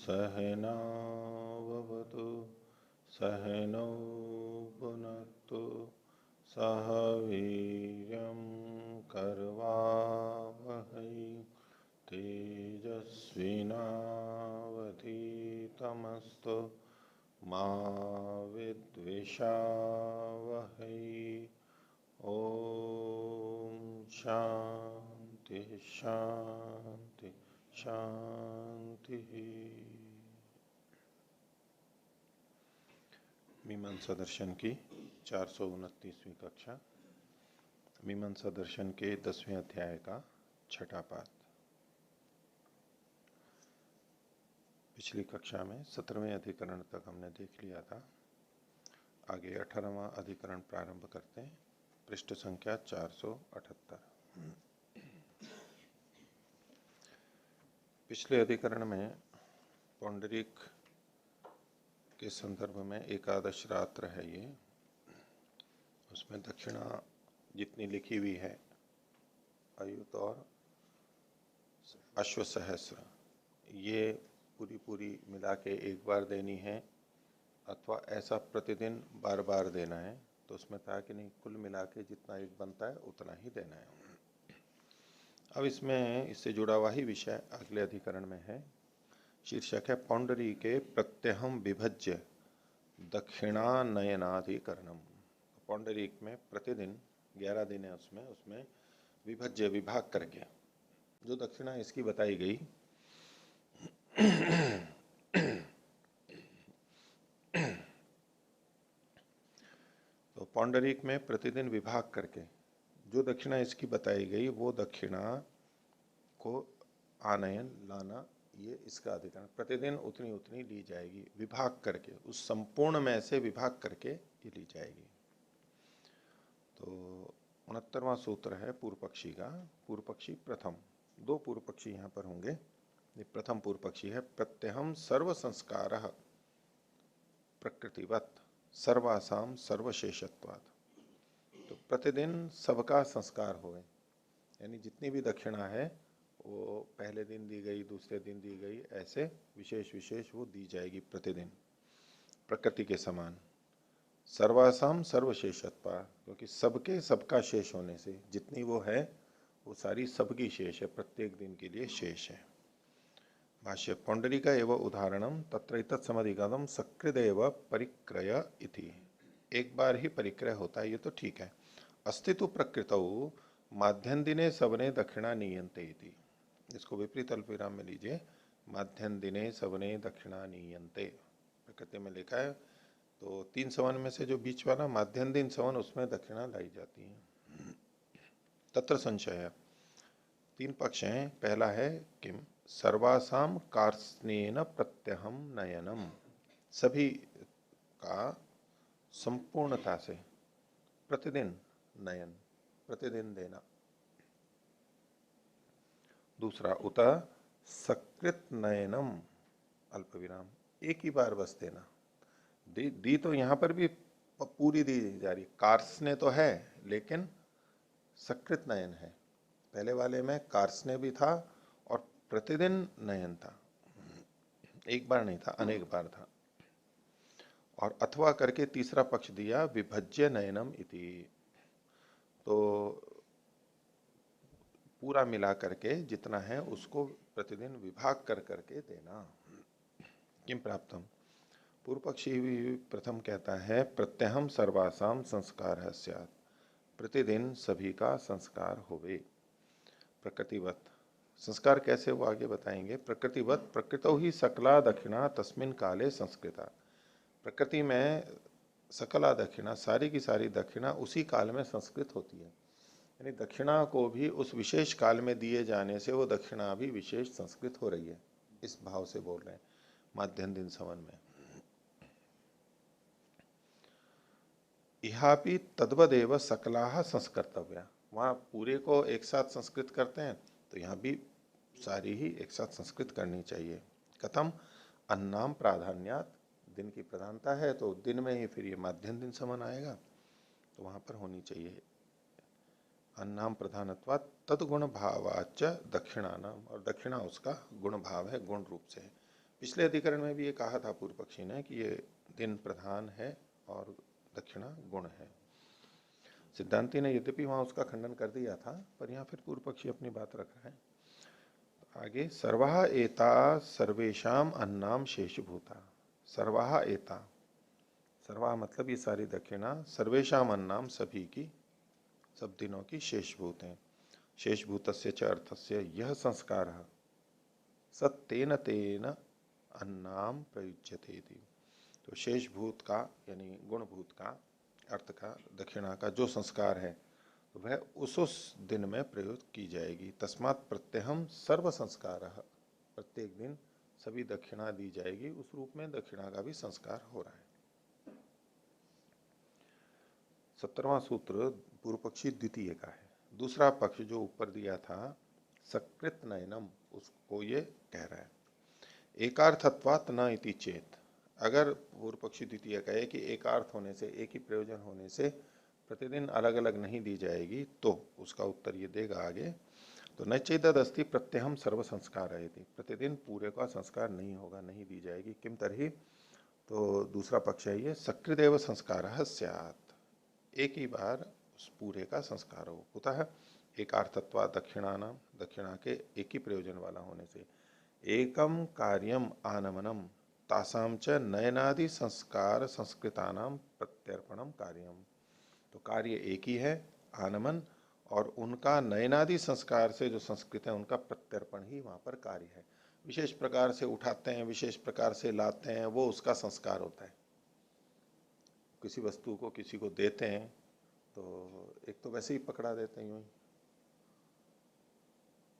सहनाववतु सहनौ भुनक्तु सह वीर्यं करवावहै तेजस्विनावधीतमस्तु मा विद्विषावहै। ओम शांति शांति शांति। मीमांसा दर्शन की 429वीं कक्षा, मीमांसा दर्शन के 10वें अध्याय का छठा पाठ। पिछली कक्षा में 17वें अधिकरण तक हमने देख लिया था। आगे 18वां अधिकरण प्रारंभ करते हैं। पृष्ठ संख्या 478। पिछले अधिकरण में पौंडरीक के संदर्भ में एकादश रात्र है ये, उसमें दक्षिणा जितनी लिखी हुई है अयुत और अश्वसहस्र, ये पूरी मिला के एक बार देनी है अथवा ऐसा प्रतिदिन बार बार देना है। तो उसमें था कि नहीं, कुल मिला के जितना एक बनता है उतना ही देना है। अब इसमें इससे जुड़ा हुआ ही विषय अगले अधिकरण में है। शीर्षक है पौंडरी के प्रत्यहम विभज्य दक्षिणानयनाधिकरणम। पौंडरीक में प्रतिदिन 11 दिन है, उसमें विभज्य विभाग करके जो दक्षिणा इसकी बताई गई तो पौंडरीक में प्रतिदिन विभाग करके जो दक्षिणा इसकी बताई गई वो दक्षिणा को आनयन लाना, ये इसका अधिकरण। प्रतिदिन उतनी उतनी ली जाएगी, विभाग करके, उस संपूर्ण में से विभाग करके ये ली जाएगी। तो 69वां सूत्र है पूर्व पक्षी का। पूर्व पक्षी प्रथम, दो पूर्व पक्षी यहाँ पर होंगे। ये प्रथम पूर्व पक्षी है। प्रत्यहम सर्व संस्कार प्रकृतिवत सर्वासाम सर्वशेषत्वात्। तो प्रतिदिन सबका संस्कार होवे, यानी जितनी भी दक्षिणा है वो पहले दिन दी गई, दूसरे दिन दी गई, ऐसे विशेष विशेष वो दी जाएगी प्रतिदिन प्रकृति के समान। सर्वासाम सर्वशेषत्वा, क्योंकि सबके सबका शेष होने से जितनी वो है वो सारी सबकी शेष है, प्रत्येक दिन के लिए शेष है। भाष्य पौंडरी का एवं उदाहरणम तत्र तत्समधिगतम सकृदेव परिक्रय इति। एक बार ही परिक्रय होता है, ये तो ठीक है। अस्तित्व प्रकृतौ माध्यन दिने सबने दक्षिणा नीयन्ते इति। इसको विपरीत अल्पविराम में लीजिए। माध्यन दिने सबने दक्षिणा नीयन्ते प्रकृति में लिखा है, तो 3 सवन में से जो बीच वाला माध्यन दिन सवन, उसमें दक्षिणा लाई जाती है। तत्र संशय, 3 पक्ष हैं। पहला है किम सर्वासाम कार्त्स्नेन प्रत्यहम नयनम, सभी का संपूर्णता से प्रतिदिन नयन, प्रतिदिन देना। दूसरा उत सकृत नयनम अल्पविराम, एक ही बार बस देना। दी तो यहां पर भी पूरी दी जा रही, कार्त्स्ने तो है लेकिन सकृत नयन है। पहले वाले में कार्त्स्ने भी था और प्रतिदिन नयन था, एक बार नहीं था, अनेक बार था। और अथवा करके तीसरा पक्ष दिया विभज्य नयनम इति, तो पूरा मिला करके जितना है उसको प्रतिदिन विभाग कर करके देना। किम प्राप्तम, पूर्व पक्षी भी प्रथम कहता है प्रत्यहम सर्वासाम संस्कार स्यात्, प्रतिदिन सभी का संस्कार होवे। प्रकृतिवत, संस्कार कैसे वो आगे बताएंगे। प्रकृतिवत प्रकृतो ही सकला दक्षिणा तस्मिन काले संस्कृता, प्रकृति में सकला दक्षिणा, सारी की सारी दक्षिणा उसी काल में संस्कृत होती है। यानी दक्षिणा को भी उस विशेष काल में दिए जाने से वो दक्षिणा भी विशेष संस्कृत हो रही है, इस भाव से बोल रहे हैं माध्यन दिन सवन में। इहापि तद्वदेव सकलाह संस्कर्तव्या, वहां पूरे को एक साथ संस्कृत करते हैं तो यहाँ भी सारी ही एक साथ संस्कृत करनी चाहिए। कथम अन्नाम प्राधान्यात, दिन की प्रधानता है तो दिन में ही फिर ये माध्यम दिन समान आएगा, तो वहां पर होनी चाहिए। अन्नाम प्रधानत्वात् तद गुण भावाच दक्षिणानाम, और दक्षिणा उसका गुण भाव है, गुण रूप से। पिछले अधिकरण में भी ये कहा था पूर्व पक्षी ने कि ये दिन प्रधान है और दक्षिणा गुण है। सिद्धांति ने यद्यपि वहां उसका खंडन कर दिया था, पर यहाँ फिर पूर्व पक्षी अपनी बात रख रहे हैं। आगे, सर्वाह एता सर्वेशम अन्नाम शेषभूता। सर्वाह एता, सर्वाह मतलब ये सारी दक्षिणा, सर्वेशम अन्नाम सभी की, सब दिनों की शेषभूत है। शेषभूतस्य च अर्थस्य यह संस्कार सत्तेन तेन अन्नाम प्रयुज्यते। तो शेषभूत का यानी गुणभूत का अर्थ का दक्षिणा का जो संस्कार है वह उस दिन में प्रयोग की जाएगी। तस्मात् प्रत्यहम सर्व संस्कार, प्रत्येक दिन सभी दक्षिणा दी जाएगी, उस रूप में दक्षिणा का भी संस्कार हो रहा है। 17वां सूत्र पूर्व पक्षी द्वितीय का है। दूसरा पक्ष जो ऊपर दिया था सकृत नयनम, उसको ये कह रहा है एकार्थत्वात् न इति चेत। अगर पूर्व पक्षी द्वितीय कहे कि एकार्थ होने से, एक ही प्रयोजन होने से प्रतिदिन अलग अलग नहीं दी जाएगी, तो उसका उत्तर ये देगा आगे। तो न चेदस्ति प्रत्यहम सर्व संस्कार रहेगी, प्रतिदिन पूरे का संस्कार नहीं होगा, नहीं दी जाएगी। किम तरही, तो दूसरा पक्ष है ये सकृदेव संस्कार स्यात्, एक ही बार उस पूरे का संस्कार हो। कुतः एकार्थत्वा दक्षिणानाम, दक्षिणा के एक ही प्रयोजन वाला होने से। एकम कार्यम आनमनम तासाम च नयनादि संस्कार संस्कृतानाम प्रत्यर्पणम कार्यम। तो कार्य एक ही है आनमन, और उनका नयनादि संस्कार से जो संस्कृत है उनका प्रत्यर्पण ही वहां पर कार्य है। विशेष प्रकार से उठाते हैं, विशेष प्रकार से लाते हैं, वो उसका संस्कार होता है। किसी वस्तु को किसी को देते हैं तो एक तो वैसे ही पकड़ा देते हैं यूं ही,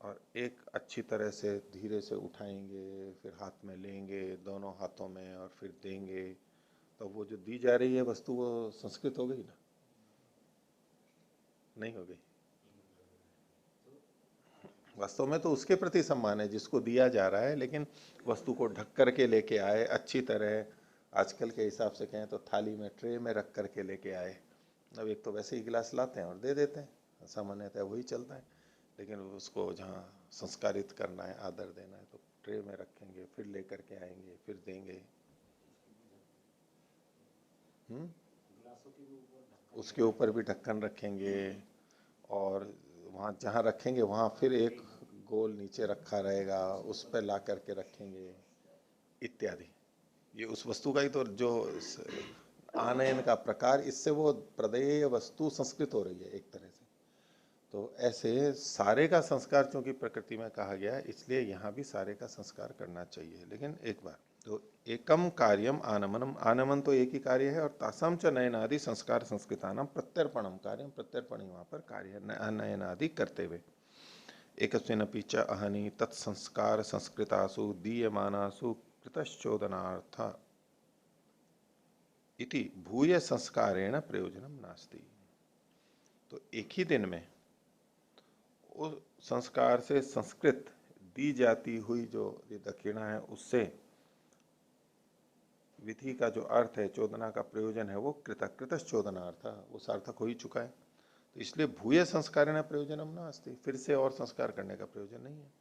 और एक अच्छी तरह से धीरे से उठाएंगे, फिर हाथ में लेंगे दोनों हाथों में और फिर देंगे, तो वो जो दी जा रही है वस्तु वो संस्कृत हो गई ना, नहीं हो गई। वास्तव में तो उसके प्रति सम्मान है जिसको दिया जा रहा है, लेकिन वस्तु को ढक करके लेके आए अच्छी तरह, आजकल के हिसाब से कहें तो थाली में ट्रे में रख करके लेके आए। अब एक तो वैसे ही गिलास लाते हैं और दे देते हैं, सामान्यतः वही चलता है, लेकिन उसको जहाँ संस्कारित करना है, आदर देना है, तो ट्रे में रखेंगे, फिर लेकर के आएंगे, फिर देंगे। उसके ऊपर भी ढक्कन रखेंगे, और वहाँ जहाँ रखेंगे वहाँ फिर एक गोल नीचे रखा रहेगा, उस पर ला करके रखेंगे इत्यादि। ये उस वस्तु का ही तो जो आनयन का प्रकार, इससे वो प्रदेय वस्तु संस्कृत हो रही है एक तरह से। तो ऐसे सारे का संस्कार चूंकि प्रकृति में कहा गया है, इसलिए यहाँ भी सारे का संस्कार करना चाहिए। लेकिन एक बार तो एकम कार्यम आनमनम, आनमन तो एक ही कार्य है, और तासम च नयनादि संस्कार संस्कृतानाम प्रत्यर्पणम कार्यम, प्रत्यर्पण वहां पर कार्य है नयनादि करते हुए। एकस्मिन्नपि च अहनि तत्संस्कार संस्कृतासु दीयमानासु कृतश्चोदनार्थ इति भूय संस्कारेण प्रयोजनम नास्ति। तो एक ही दिन में उस संस्कार से संस्कृत दी जाती हुई जो दक्षिणा है, उससे विधि का जो अर्थ है, चोदना का प्रयोजन है, वो कृतश्चोदनार्थ, वो सार्थक हो ही चुका है। तो इसलिए भूय संस्कारेण प्रयोजनम नास्ति, फिर से और संस्कार करने का प्रयोजन नहीं है।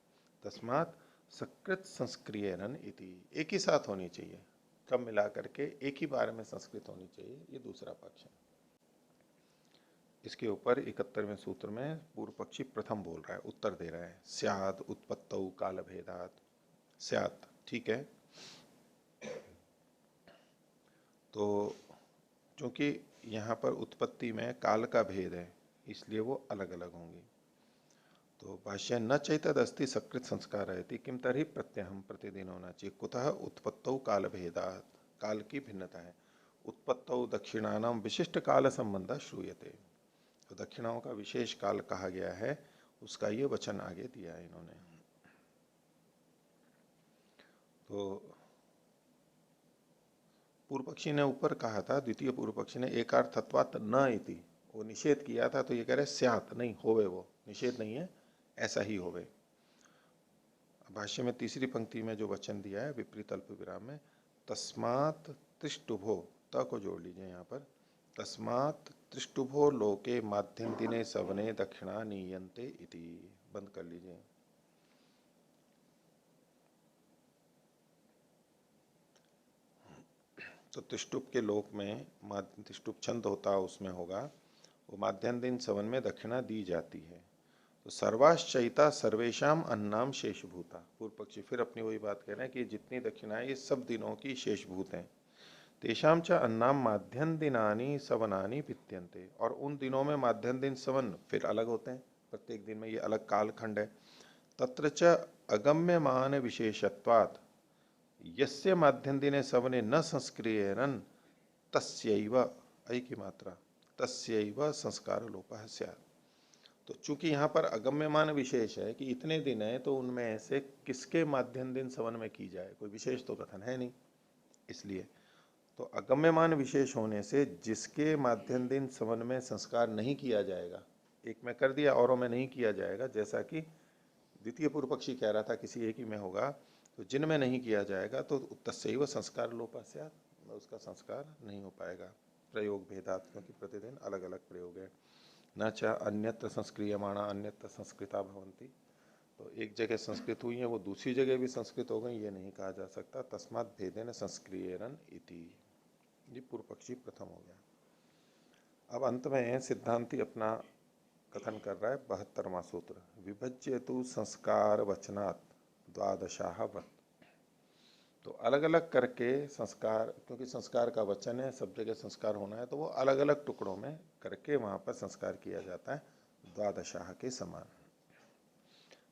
तस्मात् सकृत संस्क्रियन इति, एक ही साथ होनी चाहिए, सब मिला करके एक ही बार में संस्कृत होनी चाहिए, ये दूसरा पक्ष है। इसके ऊपर 71वें सूत्र में पूर्व पक्षी प्रथम बोल रहा है, उत्तर दे रहा है। स्याद उत्पत्तौ काल भेदात, स्यात ठीक है, तो क्योंकि यहाँ पर उत्पत्ति में काल का भेद है, इसलिए वो अलग अलग होंगी। तो भाष्य न चैतदस्ति सकृत संस्कार रहती किम तरही प्रत्यहम, प्रतिदिन होना चाहिए। कुतः उत्पत्तौ काल भेदात, काल की भिन्नता है। उत्पत्तौ दक्षिणानाम विशिष्ट काल संबंध श्रूयते, तो दक्षिणाओं का विशेष काल कहा गया है, उसका ये वचन आगे दिया है इन्होंने। तो पूर्व पक्षी ने ऊपर कहा था, द्वितीय पूर्व पक्षी ने एकार्थत्वात् न इति, वो निषेध किया था, तो ये कह रहे स्यात् नहीं होवे, वो निषेध नहीं है, ऐसा ही होवे। भाष्य में तीसरी पंक्ति में जो वचन दिया है विपरीत अल्प विराम में, तस्मात् त्रिष्टुभो, त को जोड़ लीजिए यहाँ पर, तस्मात् त्रिष्टुभो लोके माध्यम दिने सवने दक्षिणा नीयन्ते इति, बंद कर लीजिए। तो तिष्टुप के लोक में तिष्टुप छंद होता उसमें होगा, वो माध्यान्ह दिन सवन में दक्षिणा दी जाती है। तो सर्वाश्चयिता सर्वेशम अन्नाम शेषभूता, पूर्व पक्षी फिर अपनी वही बात कह रहे हैं कि जितनी दक्षिणा है ये सब दिनों की शेषभूत हैं। तेषाम च अन्नाम माध्यान्ह दिनानि सवनानि विद्यन्ते, और उन दिनों में माध्यान्ह दिन सवन फिर अलग होते हैं, प्रत्येक दिन में ये अलग कालखंड है। तत्र च अगम्यमान विशेषत्वात् यस्य माध्यान्ह दिने सवने न संस्क्रियेरन् तस्यैव, ऐ की मात्रा, तस्यैव संस्कार लोपः स्यात्। तो चूंकि यहाँ पर अगम्यमान विशेष है कि इतने दिन है, तो उनमें से किसके माध्यान्ह दिन सवन में की जाए, कोई विशेष तो कथन है नहीं, इसलिए तो अगम्यमान विशेष होने से जिसके माध्यान्ह दिन सवन में संस्कार नहीं किया जाएगा, एक में कर दिया औरों में नहीं किया जाएगा, जैसा कि द्वितीय पूर्व पक्षी कह रहा था किसी एक ही में होगा, तो जिनमें नहीं किया जाएगा तो तस्यैव संस्कार लोपः स्यात्, उसका संस्कार नहीं हो पाएगा। प्रयोग भेदात्, क्योंकि प्रतिदिन अलग अलग प्रयोग है। न च अन्यत्र संस्क्रियमाणा अन्यत्र संस्कृता भवन्ति, तो एक जगह संस्कृत हुई है वो दूसरी जगह भी संस्कृत हो गई, ये नहीं कहा जा सकता। तस्मात् भेदेन संस्क्रियेरन् इति, ये पूर्व पक्षी प्रथम हो गया। अब अंत में सिद्धांती अपना कथन कर रहा है 72वां सूत्र, विभज्यतु संस्कार वचनात् द्वादशाः वत्। तो अलग अलग करके संस्कार, क्योंकि संस्कार का वचन है, सब जगह संस्कार होना है, तो वो अलग अलग टुकड़ों में करके वहां पर संस्कार किया जाता है द्वादशाः के समान।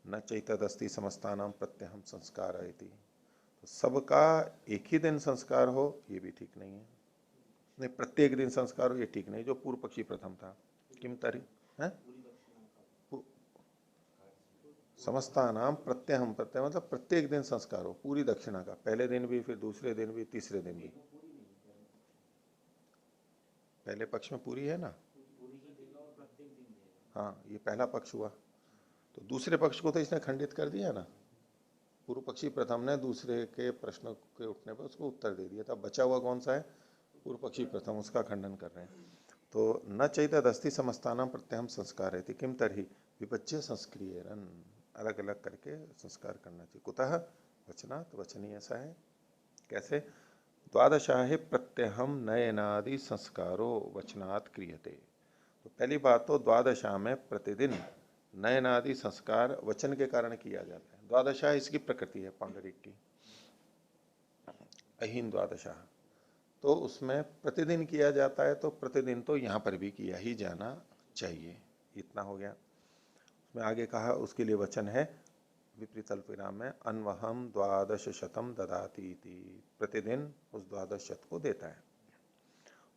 न चैतदस्ति समस्तानां प्रत्यहम संस्कार इति, तो सबका एक ही दिन संस्कार हो ये भी ठीक नहीं है, नहीं प्रत्येक दिन संस्कार हो ये ठीक नहीं, जो पूर्व पक्षी प्रथम था। किम तरी है समस्तानाम प्रत्यहम, प्रत्यय मतलब प्रत्येक दिन संस्कार हो, पूरी दक्षिणा का, पहले दिन भी, फिर दूसरे दिन भी, तीसरे दिन भी। पहले पक्ष में पूरी है ना, हाँ ये पहला पक्ष हुआ, तो दूसरे पक्ष को तो इसने खंडित कर दिया ना, पूर्व पक्षी प्रथम ने दूसरे के प्रश्न के उठने पर उसको उत्तर दे दिया था, बचा हुआ कौन सा है, पूर्व पक्षी प्रथम, उसका खंडन कर रहे हैं। तो न चैतदस्ति समस्तानां प्रत्यहम संस्कार है किम तरही विपच्य संस्क्रियेरन्, अलग अलग करके संस्कार करना चाहिए। कुतः वचनात्, वचनीय ऐसा है, कैसे, द्वादशाहे प्रत्यहम नयनादि संस्कारो वचनात् क्रियते। तो पहली बात तो द्वादशा में प्रतिदिन नयनादि संस्कार वचन के कारण किया जाता है। द्वादशा इसकी प्रकृति है पांडरिक की, अहीन द्वादशा, तो उसमें प्रतिदिन किया जाता है, तो प्रतिदिन तो यहाँ पर भी किया ही जाना चाहिए। इतना हो गया। उसमें आगे कहा उसके लिए वचन है विपरीत अल्पविराम में, अन्वहम द्वादश शतम ददाती इति, प्रतिदिन उस द्वादश शत को देता है।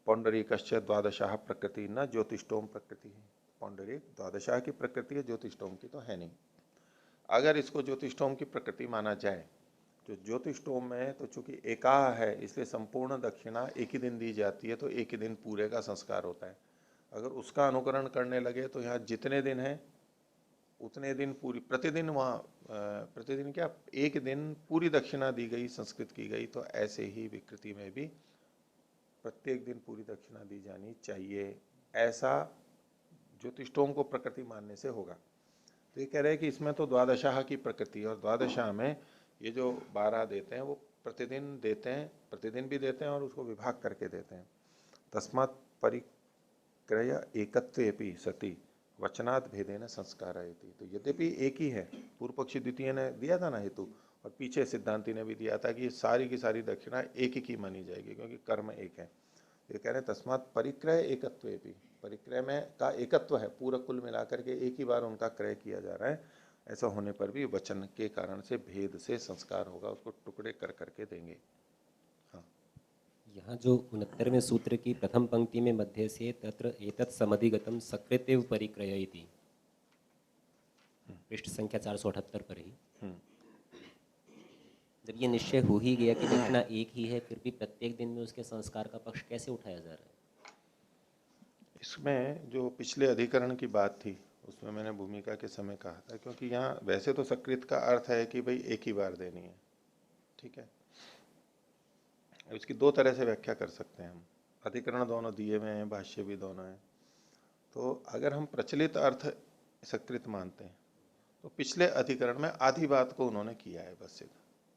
पौंडरीकश्च द्वादशाः प्रकृति न ज्योतिष्टोम प्रकृति, पौंडरीक द्वादशाह की प्रकृति है, ज्योतिष्टोम की तो है नहीं। अगर इसको ज्योतिष्टोम की प्रकृति माना जाए, जो ज्योतिष्टोम में तो चूंकि एकाह है इसलिए संपूर्ण दक्षिणा एक ही दिन दी जाती है, तो एक ही दिन पूरे का संस्कार होता है। अगर उसका अनुकरण करने लगे तो यहाँ जितने दिन है उतने दिन पूरी, प्रतिदिन वहाँ प्रतिदिन क्या एक दिन पूरी दक्षिणा दी गई, संस्कृत की गई, तो ऐसे ही विकृति में भी प्रत्येक दिन पूरी दक्षिणा दी जानी चाहिए, ऐसा ज्योतिष्टोम को प्रकृति मानने से होगा। तो ये कह रहे हैं कि इसमें तो द्वादशाह की प्रकृति, और द्वादशाह में ये जो 12 देते हैं वो प्रतिदिन देते हैं, प्रतिदिन भी देते हैं और उसको विभाग करके देते हैं। तस्मात् परिक्रय एकत्वेपि सति वचनात् भेदेन संस्कार है। तो यद्यपि एक ही है, पूर्व पक्षी द्वितीय ने दिया था ना हेतु, और पीछे सिद्धांति ने भी दिया था कि सारी की सारी दक्षिणा एक ही की मानी जाएगी क्योंकि कर्म एक है। ये कह रहे हैं तस्मात् परिक्रय एकत्वेपि, परिक्रय में का एकत्व है, पूरा कुल मिलाकर के एक ही बार उनका क्रय किया जा रहा है, ऐसा होने पर भी वचन के कारण से भेद से संस्कार होगा, उसको टुकड़े कर करके देंगे। हाँ, यहाँ जो 69वें सूत्र की प्रथम पंक्ति में मध्य से तत्र एतत् समधिगतम सकृतेव परिक्रय इति, पृष्ठ संख्या 478 पर ही, जब ये निश्चय हो ही गया कि दक्षिणा एक ही है, फिर भी प्रत्येक दिन में उसके संस्कार का पक्ष कैसे उठाया जा रहा है? इसमें जो पिछले अधिकरण की बात थी उसमें मैंने भूमिका के समय कहा था, क्योंकि यहाँ वैसे तो सकृत का अर्थ है कि भाई एक ही बार देनी है, ठीक है, इसकी दो तरह से व्याख्या कर सकते हैं हम, अधिकरण दोनों दिए हुए हैं, भाष्य भी दोनों है। तो अगर हम प्रचलित अर्थ सकृत मानते हैं तो पिछले अधिकरण में आधी बात को उन्होंने किया है बस,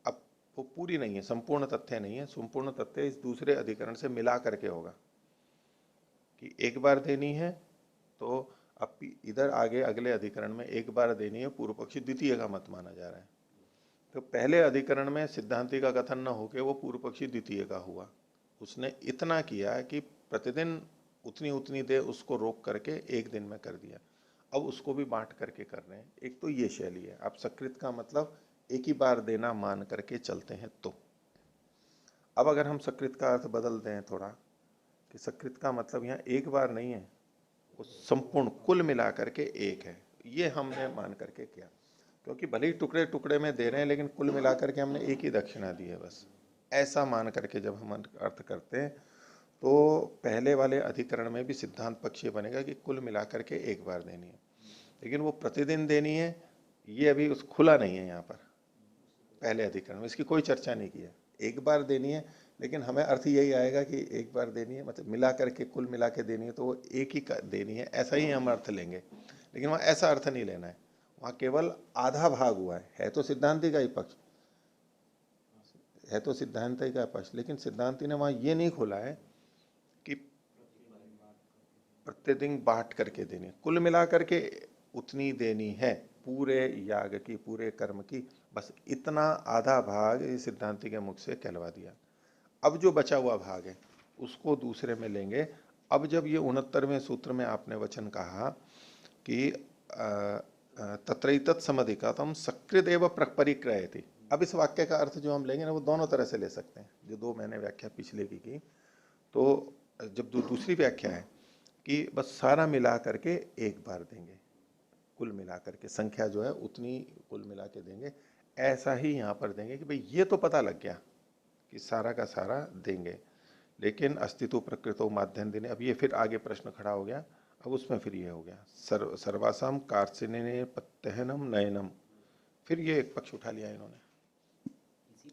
अब वो पूरी नहीं है, संपूर्ण तथ्य नहीं है। संपूर्ण तथ्य इस दूसरे अधिकरण से मिला करके होगा कि एक बार देनी है, तो अब इधर आगे अगले अधिकरण में एक बार देनी है, पूर्व पक्षी द्वितीय का मत माना जा रहा है। तो पहले अधिकरण में सिद्धांति का कथन न होके वो पूर्व पक्षी द्वितीय का हुआ। उसने इतना किया कि प्रतिदिन उतनी उतनी देर उसको रोक करके एक दिन में कर दिया। अब उसको भी बांट करके कर रहे हैं। एक तो ये शैली है। आप सकृत का मतलब एक ही बार देना मान करके चलते हैं। तो अब अगर हम सकृत का अर्थ बदल दें थोड़ा, कि सकृत का मतलब यहाँ एक बार नहीं है, वो संपूर्ण कुल मिला करके एक है, ये हमने मान करके किया। क्योंकि भले ही टुकड़े टुकड़े में दे रहे हैं, लेकिन कुल मिलाकर के हमने एक ही दक्षिणा दी है बस। ऐसा मान करके जब हम अर्थ करते हैं, तो पहले वाले अधिकरण में भी सिद्धांत पक्ष ये बनेगा कि कुल मिलाकर के एक बार देनी है, लेकिन वो प्रतिदिन देनी है, ये अभी उस खुला नहीं है यहाँ पर। पहले अधिकरण में इसकी कोई चर्चा नहीं की है। एक बार देनी है, लेकिन हमें अर्थ यही आएगा कि एक बार देनी है मतलब मिला करके कुल मिला के देनी है, तो वो एक ही देनी है, ऐसा ही हम अर्थ लेंगे। लेकिन वहाँ ऐसा अर्थ नहीं लेना है, वहाँ केवल आधा भाग हुआ है तो सिद्धांति का ही पक्ष है, तो सिद्धांति का पक्ष, लेकिन सिद्धांति ने वहाँ ये नहीं खोला है कि प्रतिदिन बांट करके देनी है, कुल मिला करके उतनी देनी है, पूरे याग की, पूरे कर्म की, बस इतना आधा भाग सिद्धांति के मुख से कहलवा दिया। अब जो बचा हुआ भाग है उसको दूसरे में लेंगे। अब जब ये 69वें सूत्र में आपने वचन कहा कि तत्रैतत् समधिगतम् सकृदेव परिक्रयति, अब इस वाक्य का अर्थ जो हम लेंगे ना, वो दोनों तरह से ले सकते हैं। जो दो मैंने व्याख्या पिछले की, तो जब दूसरी व्याख्या है कि बस सारा मिला करके एक बार देंगे, कुल मिला करके संख्या जो है उतनी कुल मिला के देंगे, ऐसा ही यहाँ पर देंगे कि भाई ये तो पता लग गया कि सारा का सारा देंगे, लेकिन अस्तित्व प्रकृतो माध्यम देने। अब ये फिर आगे प्रश्न खड़ा हो गया, अब उसमें फिर ये हो गया सर्वासाम कार्त्स्येन प्रत्यहनम नयनम, फिर ये एक पक्ष उठा लिया इन्होंने,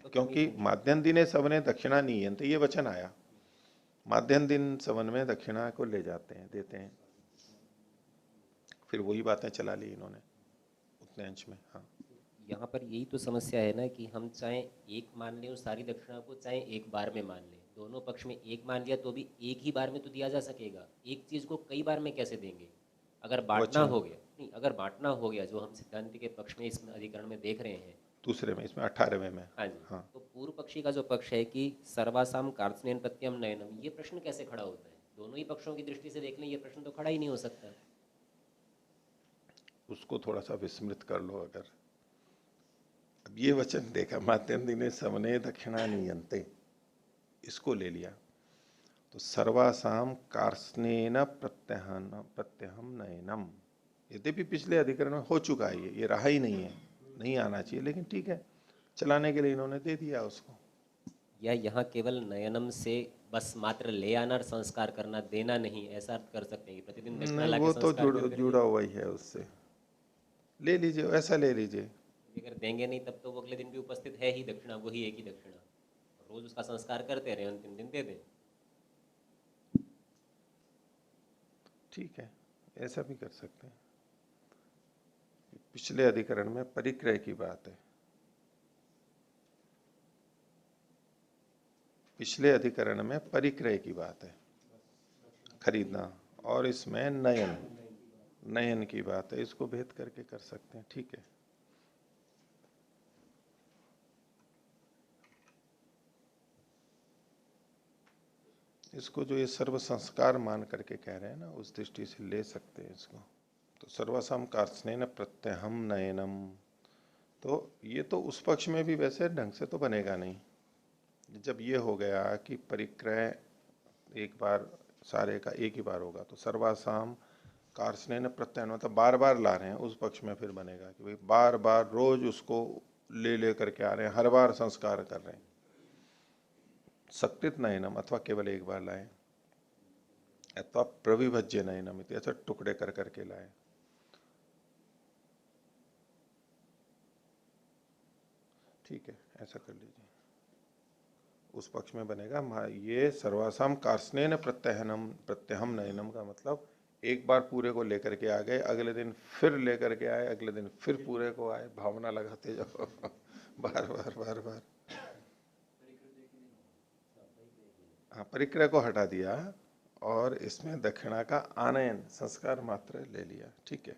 क्योंकि माध्यम दिने सबने दक्षिणा नीयन्ते, ये वचन आया, माध्यम दिन सवन में दक्षिणा को ले जाते हैं, देते हैं, फिर वही बातें चला ली इन्होंने उतने अंश में। हाँ, यहाँ पर यही तो समस्या है ना कि हम चाहे एक मान लें उस सारी दक्षिणा को, चाहे एक बार में मान लें, दोनों पक्ष में एक मान लिया तो भी एक ही बार में तो दिया जा सकेगा। एक चीज को कई बार में कैसे देंगे? अगर बांटना वचन हो गया, नहीं, अगर बांटना हो गया जो हम सिद्धांत के पक्ष में इस अधिकरण में देख रहे हैं, दूसरे में, इसमें 18वें में। हाँ जी, हाँ, तो पूर्व पक्षी का जो पक्ष है कि सर्वासाम कार्त्स्येन प्रत्ययम नयनम, ये प्रश्न कैसे खड़ा होता है? दोनों ही पक्षों की दृष्टि से देख लें, ये प्रश्न तो खड़ा ही नहीं हो सकता। उसको थोड़ा सा विस्मृत कर लो। अगर अब ये वचन देखा, माध्यम दिने सवने दक्षिणा नीयन्ते, इसको ले लिया, तो सर्वासाम कार्त्स्येन प्रत्यहम नयनम, यद्यपि पिछले अधिकरण में हो चुका है, ये रहा ही नहीं है, नहीं आना चाहिए, लेकिन ठीक है, चलाने के लिए इन्होंने दे दिया उसको। या यहाँ केवल नयनम से बस मात्र ले आना और संस्कार करना, देना नहीं, ऐसा अर्थ कर सकते हैं कि प्रतिदिन दक्षिणा नहीं, लाके वो तो संस्कार कर जुड़ा देंगे। हुआ ही है उससे, ले लीजिए, ऐसा ले लीजिए। अगर देंगे नहीं तब तो वो अगले दिन भी उपस्थित है ही दक्षिणा, वही एक ही दक्षिणा, रोज उसका संस्कार करते रहे, अंतिम दिन दे दें। ठीक है, ऐसा भी कर सकते हैं। पिछले अधिकरण में परिक्रय की बात है, पिछले अधिकरण में परिक्रय की बात है, खरीदना, और इसमें नयन, नयन की बात है, इसको भेद करके कर सकते हैं। ठीक है, इसको जो ये सर्व संस्कार मान करके कह रहे हैं ना, उस दृष्टि से ले सकते हैं इसको। तो सर्वसम कार्त्स्येन प्रत्यहम नयनम, तो ये तो उस पक्ष में भी वैसे ढंग से तो बनेगा नहीं। जब ये हो गया कि परिक्रय एक बार सारे का एक ही बार होगा, तो सर्वासाम कार्त्स्येन प्रत्ययन मतलब बार बार ला रहे हैं, उस पक्ष में फिर बनेगा कि भाई बार बार रोज उसको ले करके आ रहे हैं, हर बार संस्कार कर रहे हैं। सकृत नयनम अथवा केवल एक बार लाए, अथवा प्रविभज्य नयनम, ऐसा टुकड़े कर करके लाए। ठीक है, ऐसा कर लीजिए, उस पक्ष में बनेगा। ये सर्वासाम कार्त्स्येन प्रत्यहम नयनम का मतलब एक बार पूरे को लेकर के आ गए, अगले दिन फिर लेकर के आए, अगले दिन फिर पूरे को आए, भावना लगाते जाओ बार बार बार बार। हाँ, परिक्रय को हटा दिया और इसमें दक्षिणा का आनयन संस्कार मात्र ले लिया, ठीक है।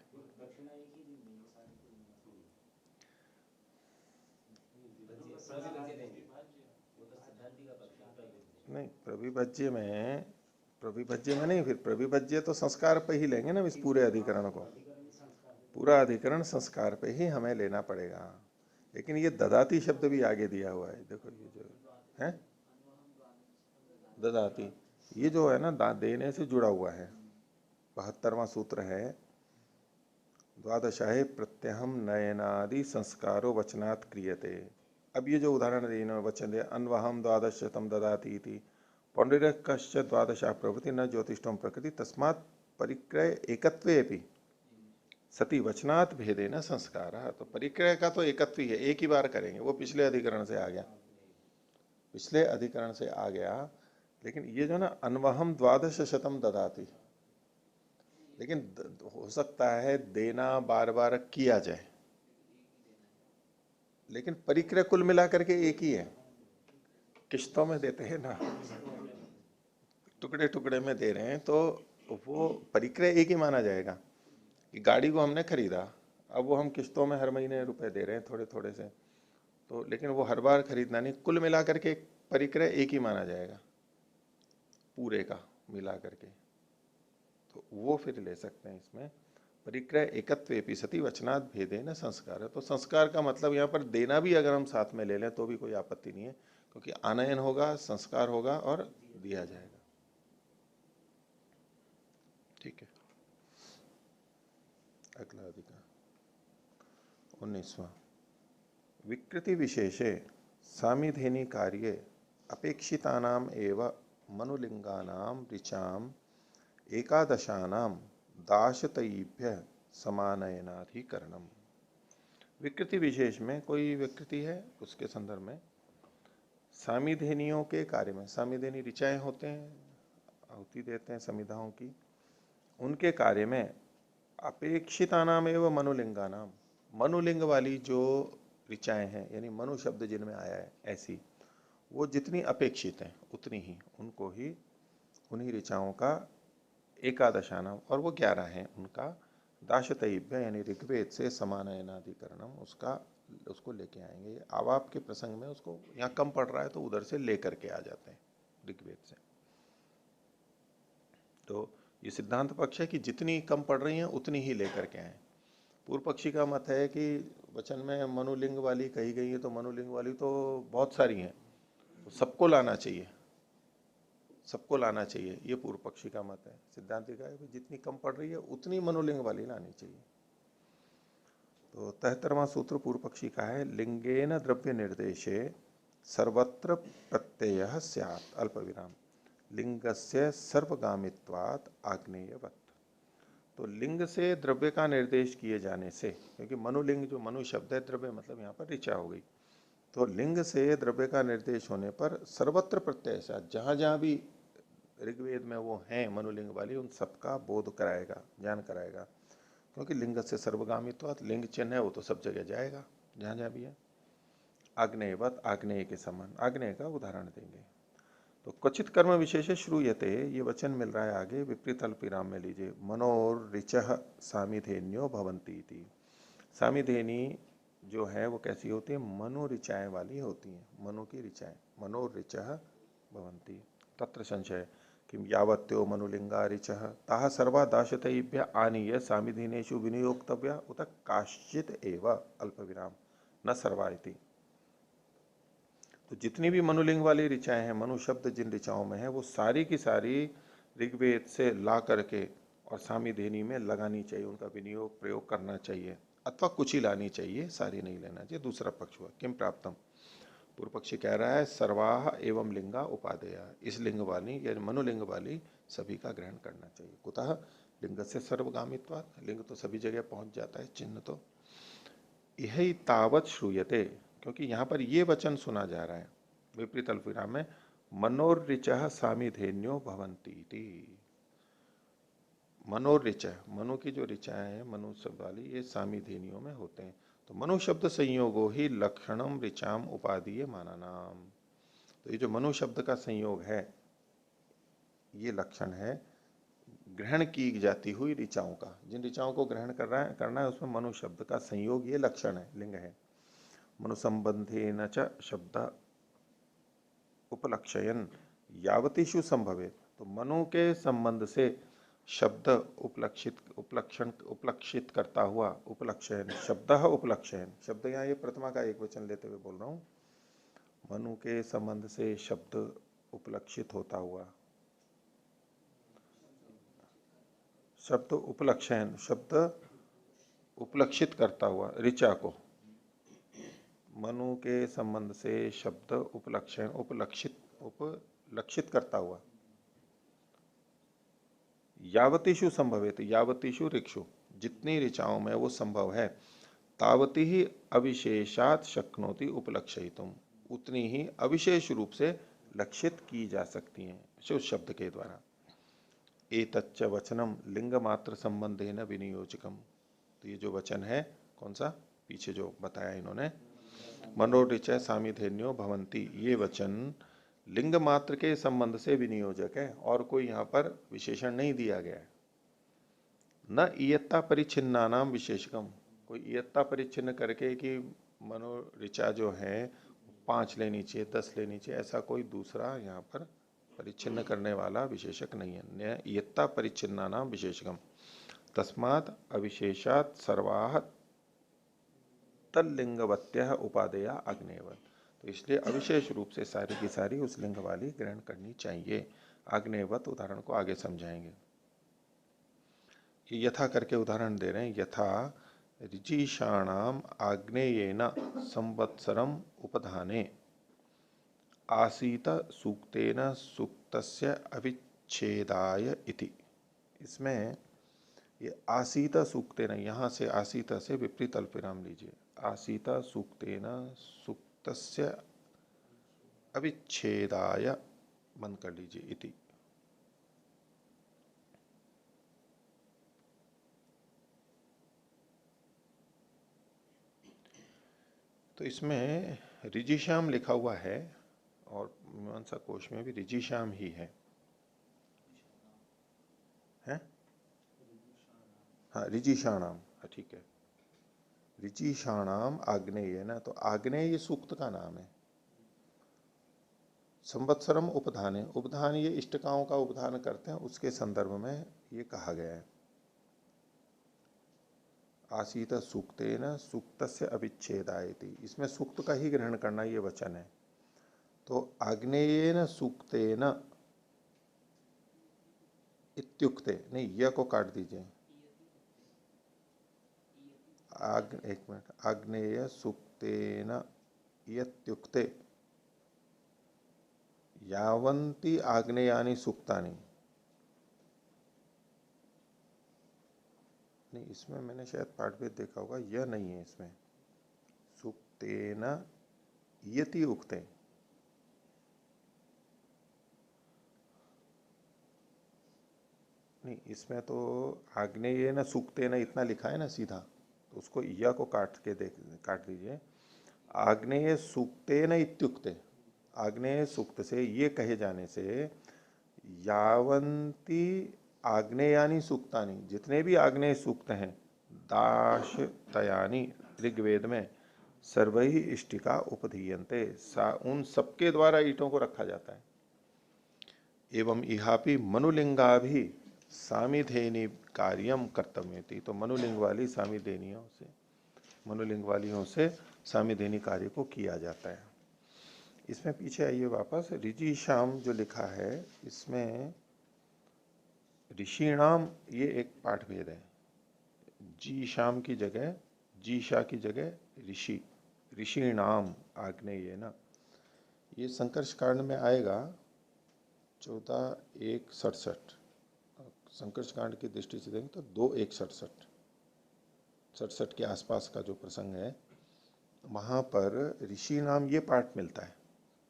नहीं, प्रविभज्य में नहीं, फिर प्रविभज्य तो संस्कार पे ही लेंगे ना इस पूरे अधिकरण को। पूरा अधिकरण संस्कार पे ही हमें लेना पड़ेगा। लेकिन ये ददाती शब्द भी आगे दिया हुआ है, देखो ये जो है ददाती, ये जो है ना देने से जुड़ा हुआ है। 72वां सूत्र है, द्वादशाहे प्रत्यहम नयनादि संस्कारो वचनात् क्रियते। अब ये जो उदाहरण दिए वचन दिया, अन्वहम द्वादशतम ददाति इति पौंडरीकश्च द्वादशा प्रभृति न ज्योतिष्ठम प्रकृति तस्मात् परिक्रय एकत्वेपि सती वचनात् भेदेन संस्कार। तो परिक्रय का तो एकत्व ही है, एक ही बार करेंगे, वो पिछले अधिकरण से आ गया, पिछले अधिकरण से आ गया। लेकिन ये जो ना अन्वहम द्वादश शतम ददाति, लेकिन हो सकता है देना बार बार किया जाए, लेकिन परिक्रय कुल मिलाकर के एक ही है। किश्तों में देते हैं ना, टुकड़े टुकड़े में दे रहे हैं, तो वो परिक्रय एक ही माना जाएगा। कि गाड़ी को हमने खरीदा, अब वो हम किश्तों में हर महीने रुपए दे रहे हैं थोड़े थोड़े से, तो लेकिन वो हर बार खरीदना नहीं, कुल मिलाकर के परिक्रय एक ही माना जाएगा, पूरे का मिला करके। तो वो फिर ले सकते हैं इसमें, परिक्रय एकत्वेपि सति वचनात् भेदेन संस्कार है। तो संस्कार का मतलब यहाँ पर देना भी अगर हम साथ में ले लें तो भी कोई आपत्ति नहीं है, क्योंकि आनयन होगा, संस्कार होगा और दिया जाएगा, ठीक है। अगला अधिकार 19वां, विकृति विशेषे सामिधेनि कार्ये अपेक्षितानाम एव मनुलिंगानाम ऋचाम एकादशानाम दाशतयीभ्य समानयनाधिकरणम। विकृति विशेष में कोई विकृति है उसके संदर्भ में सामिधेनियों के कार्य में, सामिधेनी ऋचाएं होते हैं, आहुति देते हैं समिधाओं की, उनके कार्य में अपेक्षितानाम एवं मनुलिंगानाम, मनुलिंग वाली जो ऋचाएं हैं, यानी मनु शब्द जिनमें आया है ऐसी, वो जितनी अपेक्षित हैं उतनी ही उनको ही, उन्हीं ऋचाओं का एकादशानाम, और वो 11 हैं उनका, दाशतयिभ्य यानी ऋग्वेद से समानयनाधिकरणम, उसको लेके आएंगे। आवाप के प्रसंग में उसको यहाँ कम पड़ रहा है तो उधर से लेकर के आ जाते हैं ऋग्वेद से। तो ये सिद्धांत पक्ष है कि जितनी कम पड़ रही हैं उतनी ही लेकर के आए। पूर्व पक्षी का मत है कि वचन में मनुलिंग वाली कही गई है, तो मनुलिंग वाली तो बहुत सारी हैं, तो सबको लाना चाहिए, सबको लाना चाहिए, ये पूर्व पक्षी का मत है। सिद्धांत का है कि जितनी कम पड़ रही है उतनी मनुलिंग वाली लानी चाहिए। तो 73वां सूत्र पूर्व पक्षी का है, लिंगेन द्रव्य निर्देशे सर्वत्र प्रत्यय स्यात् अल्प विराम लिंगस्य सर्वगामित्वात् आग्नेयवत्। तो लिंग से द्रव्य का निर्देश किए जाने से, क्योंकि मनुलिंग जो मनु शब्द है, द्रव्य मतलब यहाँ पर ऋचा हो गई, तो लिंग से द्रव्य का निर्देश होने पर सर्वत्र प्रत्यय से, जहां जहां भी ऋग्वेद में वो हैं मनुलिंग वाली, उन सबका बोध कराएगा, ज्ञान कराएगा। क्योंकि लिंग से सर्वगामित्वात्, लिंग चिन्ह है वो तो सब जगह जाएगा जहां जहां भी है। आग्नेयवत्, आग्नेय के समान, आग्नेय का उदाहरण देंगे। तो क्वचित कर्म विशेष श्रूयते, ये वचन मिल रहा है आगे, विपरीत अल्पविराम में लीजिए, मनोरिचः सामिधेन्यो भवन्ति इति। सामिधेनी जो है वो कैसी होती है, मनो ऋचाएं वाली होती हैं, मनो की ऋचाएं, मनोरिचः भवन्ति। तत्र संशय किम यावत्यो मनुलिंगा ऋचः ताः सर्वा दाशतयिभ्य आनीय सामिधेनेषु विनियोक्तव्या उत काश्चित एव अल्पविराम न सर्वा इति। तो जितनी भी मनुलिंग वाली ऋचाएं हैं, मनु शब्द जिन ऋचाओं में है, वो सारी की सारी ऋग्वेद से ला करके और सामिधेनी में लगानी चाहिए, उनका विनियोग प्रयोग करना चाहिए, अथवा कुछ ही लानी चाहिए, सारी नहीं लेना चाहिए। दूसरा पक्ष हुआ किम प्राप्तम, पूर्व पक्षी कह रहा है सर्वाह एवं लिंगा उपादेय, इस लिंग वाली यानी मनुलिंग वाली सभी का ग्रहण करना चाहिए। कुतः लिंग से सर्वगामित्वात्, लिंग तो सभी जगह पहुंच जाता है, चिन्ह तो यही तावत श्रूयते, क्योंकि यहाँ पर ये वचन सुना जा रहा है विपरीत अल्पविराम में, मनोरिचः सामिधेन्यो भवन्ति इति। मनोरिच, मनु की जो ऋचाएं हैं मनु शब्द वाली, ये सामिधेनियों में होते हैं। तो मनु शब्द संयोगो ही लक्षणम ऋचाम उपाधीय माना नाम। तो ये जो मनु शब्द का संयोग है ये लक्षण है ग्रहण की जाती हुई ऋचाओं का। जिन ऋचाओं को ग्रहण करना है उसमें मनु शब्द का संयोग ये लक्षण है, लिंग है। मनु संबंधे न च शब्द उपलक्षयन यावतीषु संभवे। तो मनु के संबंध से शब्द उपलक्षित करता हुआ, उपलक्षयन शब्द उपलक्षयन, शब्द यहाँ ये प्रथमा का एक वचन लेते हुए बोल रहा हूं। मनु के संबंध से शब्द उपलक्षित होता हुआ, शब्द उपलक्षयन, शब्द उपलक्षित करता हुआ ऋचा को, मनु के संबंध से शब्द उपलक्षण उपलक्षित करता हुआ, यावतीषु संभवेत, यावतीषु ऋक्षु, जितनी ऋचाओं में वो संभव है, तावती ही अविशेषात शक्नोति उपलक्षयितुम, उतनी ही अविशेष रूप से लक्षित की जा सकती हैं उस शब्द के द्वारा। एतच्च वचनम लिंग मात्र संबंधेन विनियोजकम। तो ये जो वचन है कौन सा, पीछे जो बताया इन्होंने, मनोरिचय सामिधेन्यो भवंती, ये वचन लिंग मात्र के संबंध से विनियोजक है, और कोई यहाँ पर विशेषण नहीं दिया गया है। न इयत्ता परिच्छिन्ना नाम विशेषकम, कोई इयत्ता परिच्छिन्न करके कि मनोरिचा जो है 5 लेनी चाहिए, 10 लेनी चाहिए, ऐसा कोई दूसरा यहाँ पर परिच्छिन्न करने वाला विशेषक नहीं है। न इयत्ता परिच्छिन्ना नाम विशेषकम तस्मात् अविशेषात् सर्वाः तल्लिंगवत्य उपादेया अग्नेयवत। तो इसलिए अविशेष रूप से सारी की सारी उस लिंग वाली ग्रहण करनी चाहिए। आग्नेयवत उदाहरण को आगे समझाएंगे। ये यथा करके उदाहरण दे रहे हैं। यथा ऋचिषाणाम आग्नेयेन संवत्सरम उपधाने आसीत सूक्तेन सूक्तस्य अविच्छेदाय इति। इसमें ये आसीत सूक्तेन, यहाँ से आसीत से विपरीत अल्पविराम लीजिए, आसीत सूक्तेन सूक्तस्य अविच्छेदाय बंद कर लीजिए इति। तो इसमें ऋजिश्याम लिखा हुआ है और मीमांसा कोश में भी ऋजिश्याम ही है, हैं? हाँ ऋजिषाणाम, हाँ ठीक है, ऋचिषाणाम आग्नेय ना, तो आग्नेय ये सूक्त का नाम है। संवत्सरम उपधाने, उपधान ये इष्टकाओं का उपधान करते हैं, उसके संदर्भ में ये कहा गया है। आसीत सूक्तेन सूक्तस्य अविच्छेदायति, इसमें सूक्त का ही ग्रहण करना ये वचन है। तो आग्नेयेन सूक्तेन इत्युक्ते, नहीं य को काट दीजिए, एक मिनट, आग्नेय सूक्तेन इत्युक्ते यावन्ति आग्नेयानि सूक्तानि, नहीं इसमें मैंने शायद पाठभेद देखा होगा, यह नहीं है इसमें, सूक्तेन यति उक्ते, नहीं इसमें तो आग्नेयेन सूक्तेन इतना लिखा है ना सीधा, तो उसको य को काट दीजिए। आग्नेय सूक्तेन इत्युक्ते, आग्नेय सूक्त से ये कहे जाने से, यावंती आग्नेयानि सूक्तानि, जितने भी आग्नेय सूक्त हैं, दाशतयानि ऋग्वेद में सर्वहि इष्टिका उपधीयन्ते, उन सबके द्वारा ईटों को रखा जाता है। एवं इहापि मनुलिंगा भी सामिधेनी कार्यम कर्तव्यति, तो मनुलिंग वाली सामिधेनियों से, मनुलिंग वालियों से सामिधेनी कार्य को किया जाता है। इसमें पीछे आइए वापस, ऋजिश्याम जो लिखा है इसमें ऋषिणाम ये एक पाठभेद है। जी शाम की जगह, जी शाह की जगह ऋषि, ऋषिणाम आग्नेय ना, ये संकर्ष कांड में आएगा 14:1:67, संकर्ष कांड की दृष्टि से देखें तो 2:1:67 के आसपास का जो प्रसंग है, वहां पर ऋषि नाम ये पाठ मिलता है।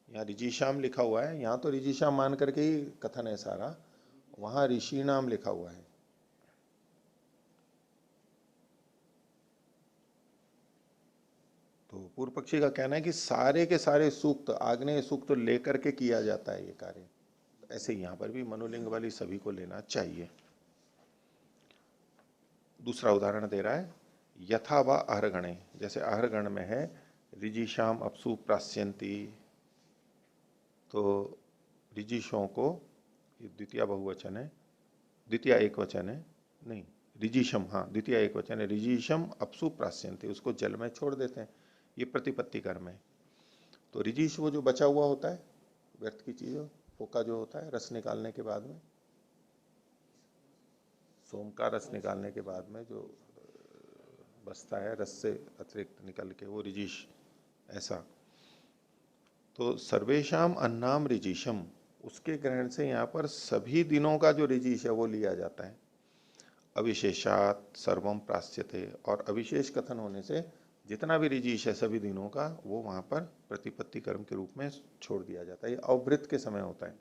यहाँ ऋजिश्याम लिखा हुआ है, यहाँ तो ऋजिश्याम मान करके ही कथन है सारा, वहां ऋषि नाम लिखा हुआ है। तो पूर्व पक्षी का कहना है कि सारे के सारे सूक्त, आग्नेय सूक्त लेकर के किया जाता है ये कार्य, ऐसे ही यहां पर भी मनोलिंग वाली सभी को लेना चाहिए। दूसरा उदाहरण दे रहा है, यथा व आहरगणे, जैसे आहरगण में है ऋजिशाम अपसु प्रास्यंती, तो ऋजिशों को, ये द्वितीय बहुवचन है, द्वितीय एक वचन है, नहीं ऋजिशम, हाँ द्वितीय एक वचन है, ऋजिशम अपसु प्रास्यंती, उसको जल में छोड़ देते हैं, ये प्रतिपत्ति कर्म है। तो ऋजिश वो जो बचा हुआ होता है व्यर्थ की चीज, फोका जो होता है रस निकालने के बाद में, सोम का रस निकालने के बाद में जो बचता है रस से अतिरिक्त निकल के, वो ऋजिश, ऐसा। तो सर्वेशम अन्नाम ऋजिशम, उसके ग्रहण से यहाँ पर सभी दिनों का जो ऋजिश है वो लिया जाता है। अविशेषात सर्वम प्रास्यते, और अविशेष कथन होने से जितना भी ऋजिश है सभी दिनों का वो वहां पर प्रतिपत्ति कर्म के रूप में छोड़ दिया जाता है। ये अवृत के समय होता है।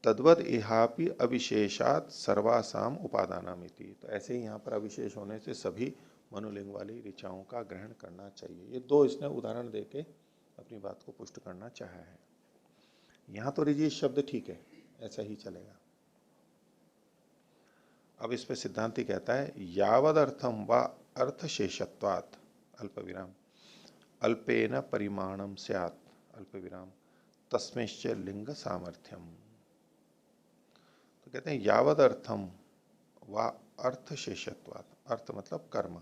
तद्वद इहापि अविशेषात सर्वासाम उपादानामिति, तो ऐसे ही यहाँ पर अविशेष होने से सभी मनोलिंग वाली ऋचाओं का ग्रहण करना चाहिए। ये दो इसने उदाहरण देके अपनी बात को पुष्ट करना चाहा है। यहां तो ऋजिश शब्द ठीक है, ऐसा ही चलेगा। अब इस पे सिद्धांति कहता है, यावद अर्थम व अर्थशेषत्वात् अल्प विराम अल्पेन परिमाणम स्यात् अल्प विराम तस्मिश्च लिंग सामर्थ्यम। तो कहते हैं यावद अर्थम व अर्थशेषत्वात्, अर्थ मतलब कर्म,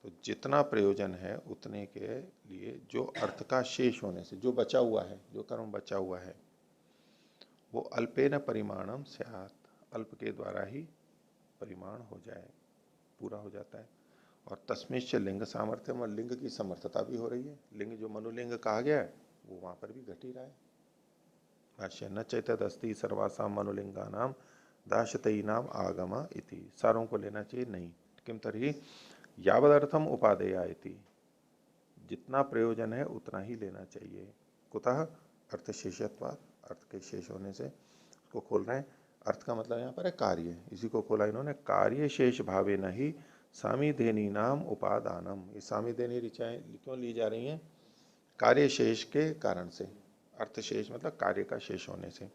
तो जितना प्रयोजन है उतने के लिए जो अर्थ का शेष होने से, जो बचा हुआ है, जो कर्म बचा हुआ है, वो अल्पेन परिमाणम स्यात्, अल्प के द्वारा ही परिमाण हो जाए, पूरा हो जाता है। और तस्मिश्च लिंग सामर्थ्यम, और लिंग की समर्थता भी हो रही है। लिंग जो मनुलिंग कहा गया है वो वहां पर भी घट ही रहा है। भाष्य, न चैतदस्ति सर्वासाम मनुलिंगा नाम दाशतई नाम आगमा इति, सारों को लेना चाहिए नहीं, किम तरी यावदर्थम उपादेया इति, जितना प्रयोजन है उतना ही लेना चाहिए। कुतः अर्थशेषत्वात्, अर्थ के शेष होने से। उसको खोल रहे हैं, अर्थ का मतलब यहाँ पर है कार्य, इसी को खोला इन्होंने, कार्य शेष भावे न ही सामीधेनी नाम उपादानम। ये सामीधेनी ऋचाएं क्यों ली जा रही हैं? कार्य शेष के कारण से। अर्थ शेष मतलब कार्य का शेष होने से।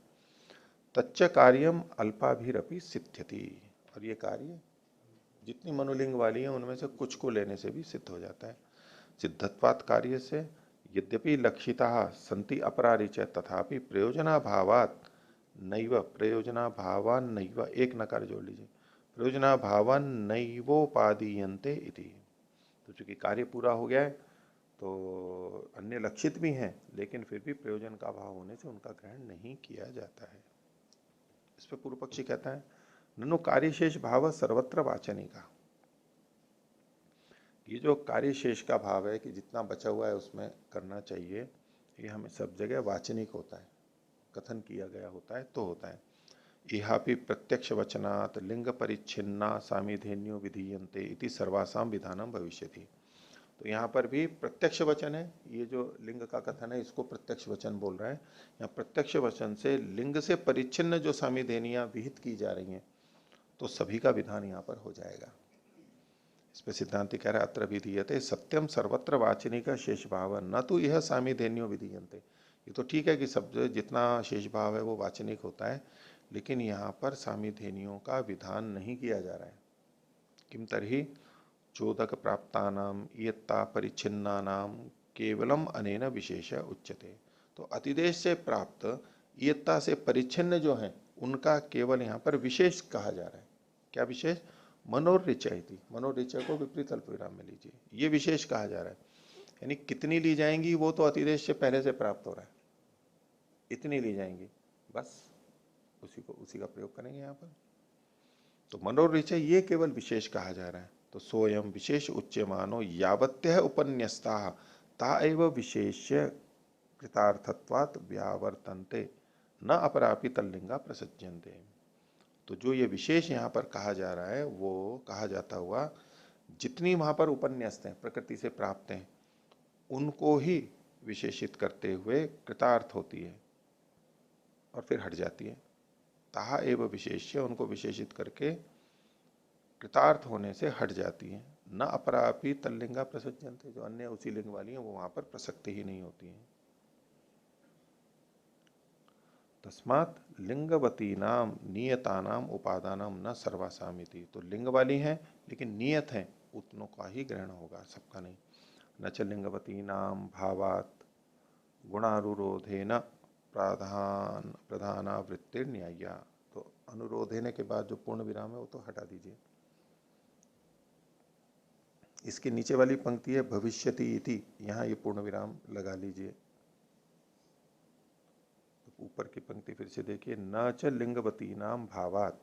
तच्च कार्यम अल्पाभिरपि सिद्ध्यति, और ये कार्य जितनी मनोलिंग वाली है उनमें से कुछ को लेने से भी सिद्ध हो जाता है। सिद्धत्वात् कार्य से यद्यपि लक्षिता संति अपरारिच तथापि प्रयोजनाभावात् नैव, प्रयोजनाभावान नैव, एक नकार जोड़ लीजिए, प्रयोजनाभावान नैवोपादीयन्ते इति। तो चूंकि कार्य पूरा हो गया है तो अन्य लक्षित भी हैं, लेकिन फिर भी प्रयोजन का अभाव होने से उनका ग्रहण नहीं किया जाता है। इस पर पूर्व पक्षी कहता है, ननु कार्यशेष भाव सर्वत्र वाचनिका, ये जो कार्यशेष का भाव है कि जितना बचा हुआ है उसमें करना चाहिए, ये हमें सब जगह वाचनिक होता है, कथन किया गया होता है तो होता है। इहापि प्रत्यक्ष वचनात् लिंग परिच्छिन्ना सामिधेन्यो विधीयन्ते इति सर्वासाम विधानम भविष्यति। तो यहाँ पर भी प्रत्यक्ष वचन है, ये जो लिंग का कथन है इसको प्रत्यक्ष वचन बोल रहा है। यहाँ प्रत्यक्ष वचन से लिंग से परिच्छिन्न जो सामिधेनियां विहित की जा रही हैं तो सभी का विधान यहाँ पर हो जाएगा। इस पर सिद्धांति कह रहा है, अत्र विधीयते सत्यम सर्वत्र वाचनिक शेष भाव न तो यह सामिधेन्यो विधीयन्ते। ये तो ठीक है कि सब जितना शेष भाव है वो वाचनिक होता है, लेकिन यहाँ पर सामिधेनियों का विधान नहीं किया जा रहा है। किम तरही चोदक प्राप्तानाम इयत्ता परिच्छिन्नानाम केवलम अनेन विशेष उच्यते। तो अतिदेश से प्राप्त इयत्ता से परिच्छिन्न जो है उनका केवल यहाँ पर विशेष कहा जा रहा है। क्या विशेष? मनोरिचय थी, मनोरिचय को विपरीत अल्प विराम में लीजिए, ये विशेष कहा जा रहा है। यानी कितनी ली जाएंगी वो तो अतिदेश से पहले से प्राप्त हो रहा है, इतनी ली जाएंगी, बस उसी का प्रयोग करेंगे यहाँ पर। तो मनोरिचय ये केवल विशेष कहा जा रहा है। तो सोयम विशेष उच्यमानो यावत्य उपन्यस्ता ता एव विशेष्य कृतार्थत्वात् व्यावर्तन्ते न अपरापि तल्लिंगा प्रसज्यन्ते। तो जो ये विशेष यहाँ पर कहा जा रहा है वो कहा जाता हुआ जितनी वहां पर उपन्यस्त हैं, प्रकृति से प्राप्त हैं, उनको ही विशेषित करते हुए कृतार्थ होती है और फिर हट जाती है। ताहा एव विशेष्य, उनको विशेषित करके कृतार्थ होने से हट जाती है। न अपरापि तल्लिंगा प्रसज्यन्ते, जो अन्य उसी लिंग वाली हैं वो वहां पर प्रसक्ति ही नहीं होती है। तस्मात् लिंगवती नाम नियतानाम उपादानम न सर्वासामिति। तो लिंग वाली हैं लेकिन नियत हैं, उतनों का ही ग्रहण होगा, सबका नहीं। न च लिंगवती नाम भावात गुणानुरोधेन प्रधान प्रधानावृत्तिर न्याय्या। तो अनुरोधेने के बाद जो पूर्ण विराम है वो तो हटा दीजिए। इसके नीचे वाली पंक्ति है भविष्यति इति, यहां ये पूर्ण विराम लगा लीजिए। तो ऊपर की पंक्ति फिर से देखिए, न च लिंगवती नाम भावात,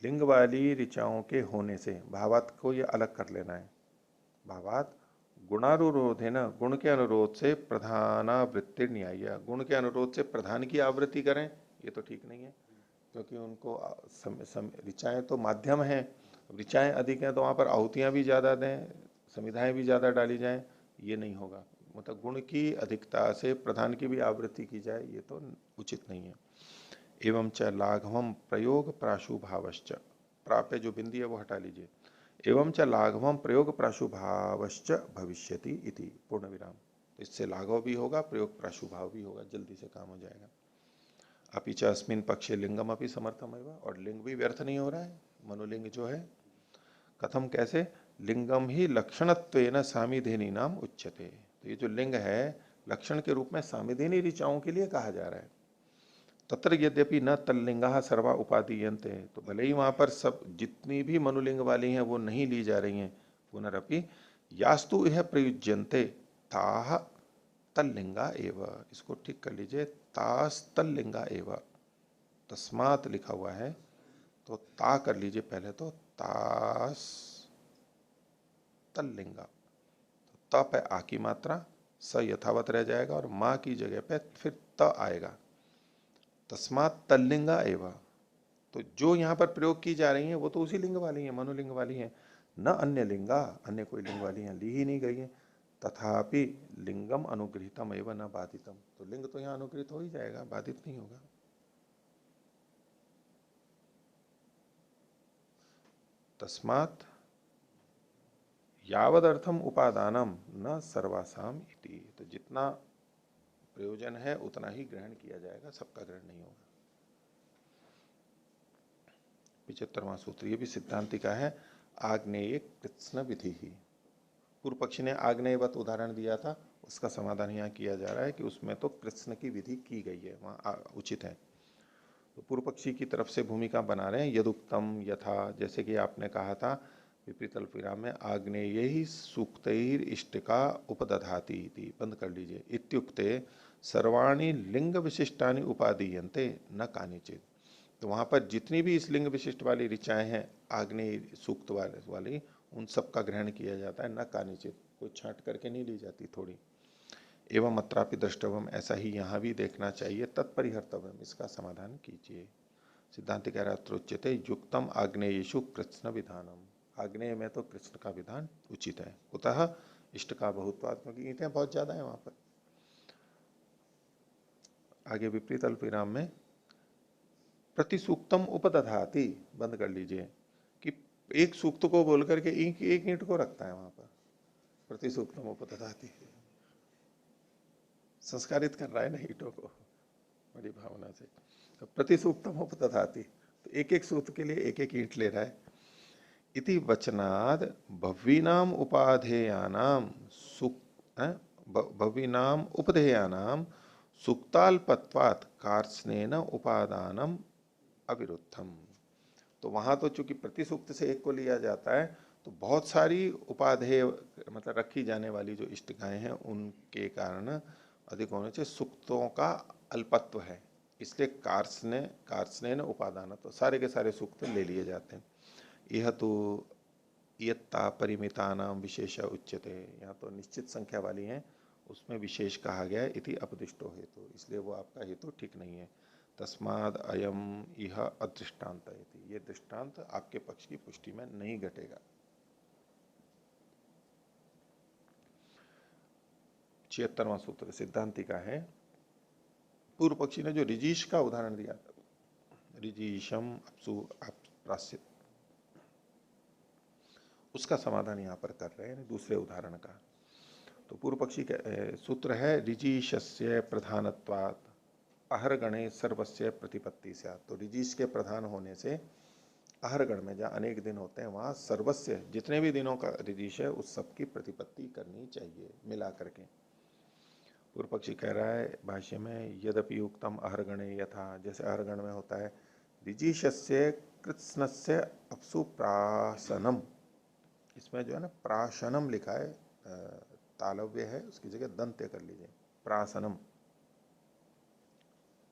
लिंग वाली ऋचाओं के होने से, भावात को ये अलग कर लेना है। भावात गुणानुरोध है ना, गुण के अनुरोध से प्रधानावृत्ति न्याय, गुण के अनुरोध से प्रधान की आवृत्ति करें, ये तो ठीक नहीं है, क्योंकि उनको ऋचाएं तो माध्यम है, ऋचाएं अधिक हैं तो वहां पर आहुतियां भी ज्यादा दें, संविधाएं भी ज्यादा डाली जाएं, ये नहीं होगा। मतलब गुण की अधिकता से प्रधान की भी आवृत्ति की जाए, ये तो उचित नहीं है। एवं च लाघवम प्रयोग प्राशुभावश्च, प्राप्य जो बिंदी है वो हटा लीजिए। एवं च लाघवम प्रयोग प्राशुभावश्च भविष्यति इति, पूर्ण विराम। इससे लाघव भी होगा, प्रयोग प्राशुभाव भी होगा, जल्दी से काम हो जाएगा। अपि च अस्मिन पक्षे लिंगम अपि समर्थम है, और लिंग भी व्यर्थ नहीं हो रहा है, मनुलिंग जो है। कथम, कैसे? लिंगम ही लक्षणत्वेन सामिधेनी नाम उच्यते। तो ये जो लिंग है लक्षण के रूप में सामिधेनी ऋचाओं के लिए कहा जा रहा है। तत्र यद्यपि न तल्लिंगा सर्वा उपादीयन्ते, तो भले ही वहां पर सब जितनी भी मनुलिंग वाली हैं वो नहीं ली जा रही हैं, पुनरअपि यास्तु यह प्रयुज्यन्ते ताह तल्लिंगा एव, इसको ठीक कर लीजिए, तास तल्लिंगा एव। तस्मात लिखा हुआ है तो ता कर लीजिए पहले, तो तास तल्लिंगा, तो त पे आ की मात्रा, स यथावत रह जाएगा और मां की जगह पे फिर त आएगा। तस्मात तल्लिंगा एवं, तो जो यहां पर प्रयोग की जा रही हैं वो तो उसी लिंग वाली हैं, मनुलिंग वाली हैं। न अन्य लिंगा, अन्य कोई लिंग वाली हैं ली ही नहीं गई है। तथापि लिंगम अनुगृहितम एवं न बाधितम, तो लिंग तो यहां अनुगृहित हो ही जाएगा, बाधित नहीं होगा। तस्मात यावदर्थम उपादानम न सर्वासाम इति, तो जितना प्रयोजन है उतना ही ग्रहण किया जाएगा, सबका ग्रहण नहीं होगा। 75वां सूत्र, ये भी सिद्धांति का है। आग्नेय कृत्स्न विधि ही, पूर्व पक्षी ने आग्नेयवत उदाहरण दिया था, उसका समाधान यहाँ किया जा रहा है कि उसमें तो कृत्स्न की विधि की गई है, वहां उचित है। तो पूर्व पक्षी की तरफ से भूमिका बना रहे हैं, यदुक्तम यथा, जैसे कि आपने कहा था विपरीत अल्पविराम में, आग्नेय ही सूक्तैर इष्टिका उपदधाति, बंद कर लीजिए, इत्युक्ते सर्वाणी लिंग विशिष्टानि उपादीयन्ते न कानिचित। तो वहां पर जितनी भी इस लिंग विशिष्ट वाली ऋचाएं हैं आग्नेय सूक्त वाली, उन सब का ग्रहण किया जाता है, न कानिचित, कोई छांट करके नहीं ली जाती थोड़ी। एवं अत्रापि द्रष्टव्यम, ऐसा ही यहाँ भी देखना चाहिए, तत्परिहर्तव्यम, इसका समाधान कीजिए। सिद्धांत कह रहा है त्रोच्यते युक्तम आग्नेयेषु कृत्स्न विधानम, आग्नेय में तो कृष्ण का विधान उचित है। कुतः इष्ट का बहुत्वाद, क्योंकि ईंटें बहुत ज्यादा है वहां पर। आगे विपरीत अल्पविराम में प्रतिसूक्तम उपदधाति, बंद कर लीजिए, कि एक सूक्त को बोल करके एक ईंट को रखता है वहां पर, प्रतिसूक्तम उपदधाति, संस्कारित कर रहा है ना ईंटों को बड़ी भावना से। तो प्रतिसूक्तम उपदधाति, तो एक एक सूक्त के लिए एक एक ईंट ले रहा है। इति वचनाद भव्वीनाम उपाधेयानाम भव्वीनाम उपधेयानाम सुक्ताल्पत्वात् कार्त्स्नेन उपादानम अविरुद्धम। तो वहां तो चूंकि प्रतिसूक्त से एक को लिया जाता है, तो बहुत सारी उपाधेय मतलब रखी जाने वाली जो इष्टिकाएं हैं उनके कारण अधिक होने से सूक्तों का अल्पत्व है, इसलिए कार्त्स्नेन उपादान, तो सारे के सारे सूक्त ले लिए जाते हैं। यह तो इयत्ता परिमिता नाम विशेष उच्यते, यहाँ तो निश्चित संख्या वाली हैं उसमें विशेष कहा गया है, इति अपदिष्टो हेतु, इसलिए वो आपका हेतु ठीक नहीं है। तस्माद अयम यह अदृष्टांत, ये दृष्टांत आपके पक्ष की पुष्टि में नहीं घटेगा। 76वां सूत्र सिद्धांति का है। पूर्व पक्षी ने जो ऋजीश का उदाहरण दिया था, ऋजीशम अपसु प्रास्य, उसका समाधान यहां पर कर रहे हैं दूसरे उदाहरण का। तो पूर्व पक्षी का सूत्र है ऋजीशस्य प्रधानत्वात्, अहरगणे सर्वस्य प्रतिपत्ति से, तो ऋजीश के प्रधान होने से अहरगण में जहाँ अनेक दिन होते हैं वहां सर्वस्य जितने भी दिनों का ऋजीश है उस सब की प्रतिपत्ति करनी चाहिए मिला करके। पूर्व पक्षी कह रहा है भाष्य में यद्यपि उक्तम अहरगणे यथा, जैसे अहरगण में होता है ऋजीशस्य कृत्स्नस्य अपसु प्रासनम, इसमें जो है ना प्राशनम लिखा है, तालव्य है, उसकी जगह दंत्य कर लीजिए, प्रासनम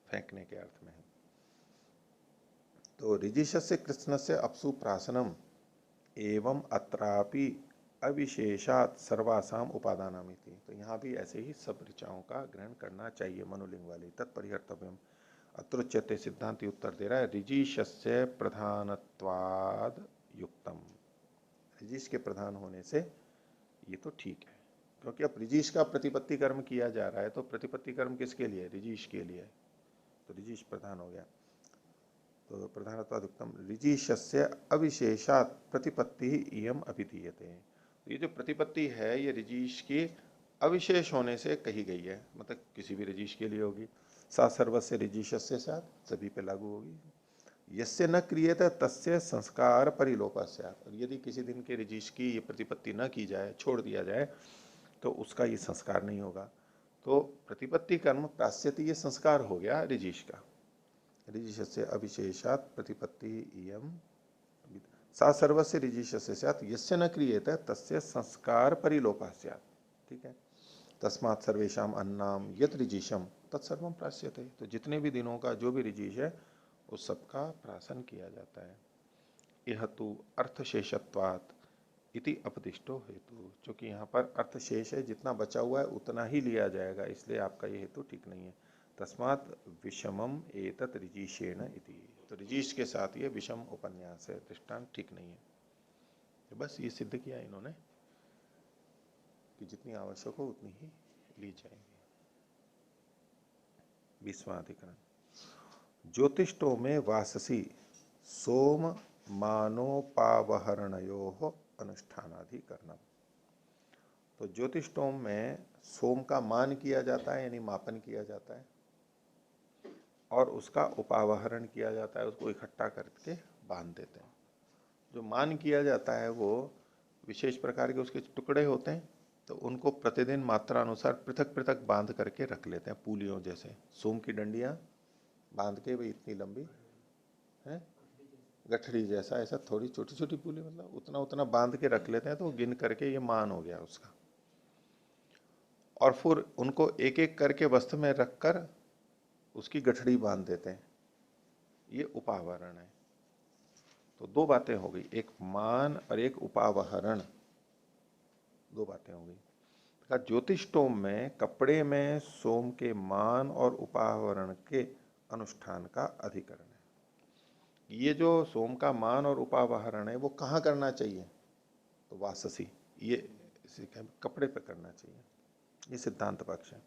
फेंकने के अर्थ में है। तो ऋजीशस्य कृत्स्नस्य अपसु प्रासनम एवं अत्रापि अविशेषात सर्वासाम उपादानामिति, तो यहाँ भी ऐसे ही सब ऋचाओं का ग्रहण करना चाहिए मनुलिंग वाली। तत्परिहर्तव्यम अत्रुच्यते, सिद्धांति उत्तर दे रहा है ऋजीशस्य प्रधानत्वाद युक्तम, ऋजीश के प्रधान होने से ये तो ठीक है, क्योंकि अब ऋजीश का प्रतिपत्ति कर्म किया जा रहा है, तो प्रतिपत्ति कर्म किसके लिए? ऋजीश के लिए, तो ऋजीश प्रधान हो गया। तो प्रधानत्वाद युक्तम ऋजीशस्य अविशेषात प्रतिपत्ति इयम अभिधीयते, तो ये जो प्रतिपत्ति है ये ऋजीश की अविशेष होने से कही गई है, मतलब किसी भी ऋजीश के लिए होगी। सा सर्वस्य ऋजीशस्य साथ सभी पे लागू होगी। यस्य न क्रियेत तस्य संस्कार परिलोपस्यात्, और यदि किसी दिन के ऋजीश की ये प्रतिपत्ति न की जाए, छोड़ दिया जाए, तो उसका ये संस्कार नहीं होगा। तो प्रतिपत्ति कर्म प्रास्यति, ये संस्कार हो गया ऋजीश का। ऋजीशस्य अविशेषात् प्रतिपत्ति इयम, सा सर्वस्य ऋजीशस्य स्यात् यस्य न क्रियेत तस्य संस्कार परिलोपः स्यात्, ठीक है। तस्मात् सर्वेषाम अन्नाम यत् ऋजीशम तत्सर्वम प्रास्यते, तो जितने भी दिनों का जो भी ऋजीश है उस सबका प्राशन किया जाता है। यह तो अर्थशेषत्वात् इति अपदिष्टो हेतु, क्योंकि यहाँ पर अर्थशेष है, जितना बचा हुआ है उतना ही लिया जाएगा, इसलिए आपका ये हेतु ठीक नहीं है। तस्मात् विषमम एतत् ऋजीशेण इति, तो ऋजीश के साथ ये विषम उपन्यास है, दृष्टांत ठीक नहीं है। तो बस ये सिद्ध किया इन्होंने कि जितनी आवश्यक हो उतनी ही ली जाएगी। 20वां अधिकरण, ज्योतिष्टो में वाससी सोम मानोपावहरणयो अनुष्ठानाधिकरणम, तो ज्योतिष्टोम में सोम का मान किया जाता है, यानी मापन किया जाता है, और उसका उपावहरण किया जाता है, उसको इकट्ठा करके बांध देते हैं। जो मान किया जाता है वो विशेष प्रकार के उसके टुकड़े होते हैं, तो उनको प्रतिदिन मात्रा अनुसार पृथक पृथक बांध करके रख लेते हैं, पूलियों जैसे। सोम की डंडियां बांध के भाई इतनी लंबी है, गठड़ी जैसा, ऐसा थोड़ी छोटी छोटी पूली, मतलब उतना उतना बांध के रख लेते हैं, तो वो गिन करके ये मान हो गया उसका। और फिर उनको एक एक करके वस्त्र में रखकर उसकी गठड़ी बांध देते हैं, ये उपावरण है। तो दो बातें हो गई, एक मान और एक उपावहरण, दो बातें हो गई। ज्योतिष्टोम में कपड़े में सोम के मान और उपावरण के अनुष्ठान का अधिकरण है। ये जो सोम का मान और उपावहरण है वो कहाँ करना चाहिए? तो वाससी, ये कपड़े पे करना चाहिए, ये सिद्धांत पक्ष है।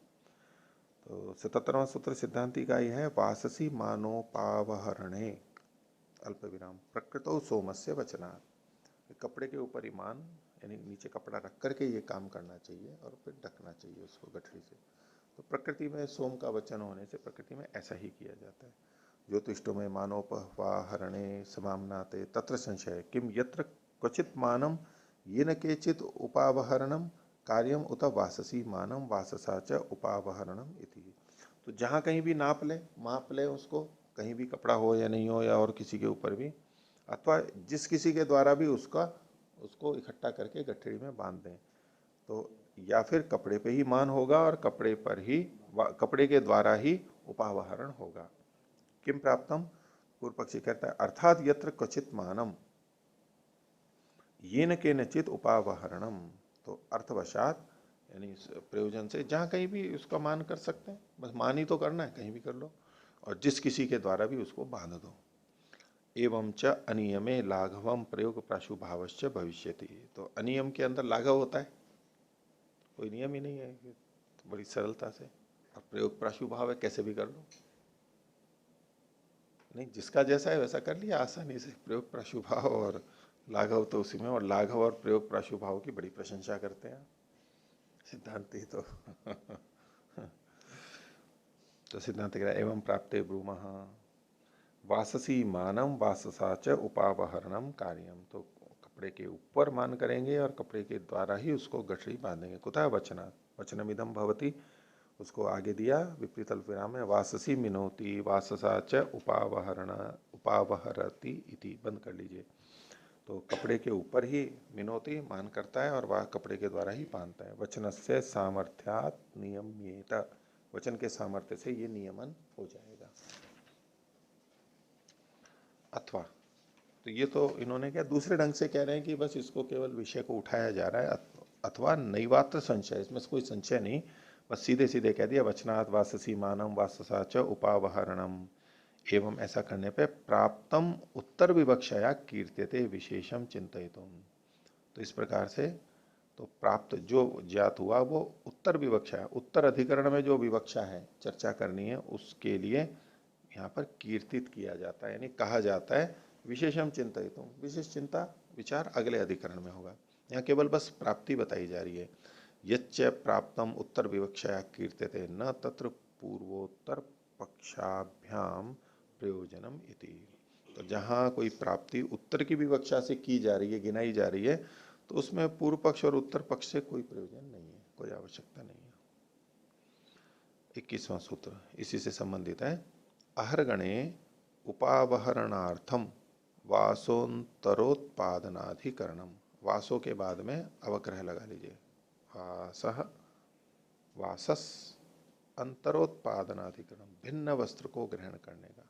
तो 77वां सूत्र सिद्धांति का ये है, वाससी मानोपावहरणे अल्प विराम प्रकृतो सोमस्य वचनात्, कपड़े के ऊपर ही मान यानी नीचे कपड़ा रख करके ये काम करना चाहिए और फिर ढकना चाहिए उसको गठरी से। तो प्रकृति में सोम का वचन होने से प्रकृति में ऐसा ही किया जाता है। ज्योतिष्टो में मानोपवाहरणे समामनाते तत्र संशय किम यत्र क्वचित मानम ये न केचित उपावहरणम कार्यम उत वाससी मानम वाससा च उपावहरणम इति, तो जहाँ कहीं भी नाप ले, माप ले उसको, कहीं भी कपड़ा हो या नहीं हो, या और किसी के ऊपर भी, अथवा जिस किसी के द्वारा भी उसको इकट्ठा करके गठरी में बांध दें, तो या फिर कपड़े पे ही मान होगा और कपड़े पर ही, कपड़े के द्वारा ही उपावहरण होगा। किम प्राप्तम, पूर्व पक्षी कहता है अर्थात यत्र क्वचित मानम येन केनचित उपावहरणम, तो अर्थवशात यानी प्रयोजन से जहां कहीं भी उसका मान कर सकते हैं, बस मान ही तो करना है, कहीं भी कर लो, और जिस किसी के द्वारा भी उसको बांध दो। एवं च अनियमे लाघवम प्रयोग प्राशुभावश्च भविष्यति, तो अनियम के अंदर लाघव होता है, कोई नियम ही नहीं है, तो बड़ी सरलता से, और प्रयोग प्राशुभाव है, कैसे भी कर लो, नहीं जिसका जैसा है वैसा कर लिया आसानी से। प्रयोग प्राशुभाव और लाघव तो उसी में, और लाघव और प्रयोग प्राशुभाव की बड़ी प्रशंसा करते हैं सिद्धांती तो तो सिद्धांत कह रहा है एवं प्राप्ते ब्रूमः वाससी मानम वाससा च उपावहरणम कार्यम। तो कपड़े के ऊपर मान करेंगे और कपड़े के द्वारा ही उसको गठरी बांधेंगे। कुतः वचनात् वचनमिदं भवति, उसको आगे दिया विपरीत अल्पविराम में वाससी मिनोति वाससा च उपावहरण उपावहरति इति, बंद कर लीजिए। तो कपड़े के ऊपर ही मिनोति मान करता है और वह कपड़े के द्वारा ही बांधता है। वचनस्य सामर्थ्यात् नियम्येत, वचन के सामर्थ्य से ये नियमन हो जाएगा। अथवा, तो ये तो इन्होंने क्या दूसरे ढंग से कह रहे हैं कि बस इसको केवल विषय को उठाया जा रहा है। अथवा नैवात्र संशय, इसमें कोई संशय नहीं, बस सीधे सीधे कह दिया वचनात् वाससी मानम वाससा च उपावहरणम। एवं ऐसा करने पे प्राप्तम उत्तर विवक्षया कीर्त्यते विशेषम चिंतयितुम। तो इस प्रकार से तो प्राप्त जो ज्ञात हुआ वो उत्तर विवक्षा, उत्तर अधिकरण में जो विवक्षा है चर्चा करनी है उसके लिए यहाँ पर कीर्तित किया जाता है, यानी कहा जाता है विशेषम चिंतयितुम, विशेष चिंता विचार अगले अधिकरण में होगा। यहाँ केवल बस प्राप्ति बताई जा रही है। यच्च प्राप्तम उत्तर विवक्षया कीर्त्यते न तत्र पूर्वोत्तर पक्षाभ्याम प्रयोजनम इति। तो जहां कोई प्राप्ति उत्तर की विवक्षा से की जा रही है, गिनाई जा रही है, तो उसमें पूर्व पक्ष और उत्तर पक्ष से कोई प्रयोजन नहीं है, कोई आवश्यकता नहीं है। 21वां सूत्र इसी से संबंधित है। अहर्गणे उपावहरणार्थम वासोन्तरोत्पादनाधिकरणम। वासो के बाद में अवग्रह लगा लीजिए, वासः वासस अंतरोत्पादनाधिकरण, भिन्न वस्त्र को ग्रहण करने का।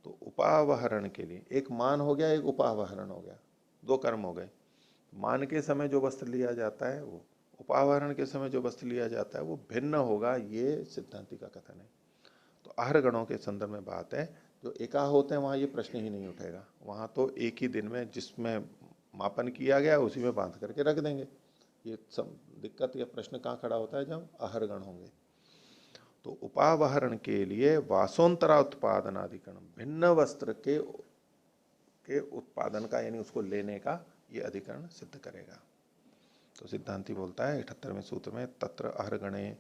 तो उपावहरण के लिए एक मान हो गया, एक उपावहरण हो गया, दो कर्म हो गए। मान के समय जो वस्त्र लिया जाता है वो, उपावहरण के समय जो वस्त्र लिया जाता है वो भिन्न होगा, ये सिद्धांति का कथन है। तो आहर गणों के संदर्भ में बात है, जो एकाह होते हैं वहां ये प्रश्न ही नहीं उठेगा, वहां तो एक ही दिन में जिसमें मापन किया गया उसी में बांध करके रख देंगे। ये सब दिक्कत या प्रश्न कहाँ खड़ा होता है, जब आहर गण होंगे। तो उपावहरण के लिए वासोन्तरा उत्पादनाधिकरण, भिन्न वस्त्र के उत्पादन का यानी उसको लेने का ये अधिकरण सिद्ध करेगा। तो सिद्धांति बोलता है 78वें सूत्र में तत्र अहर्गणे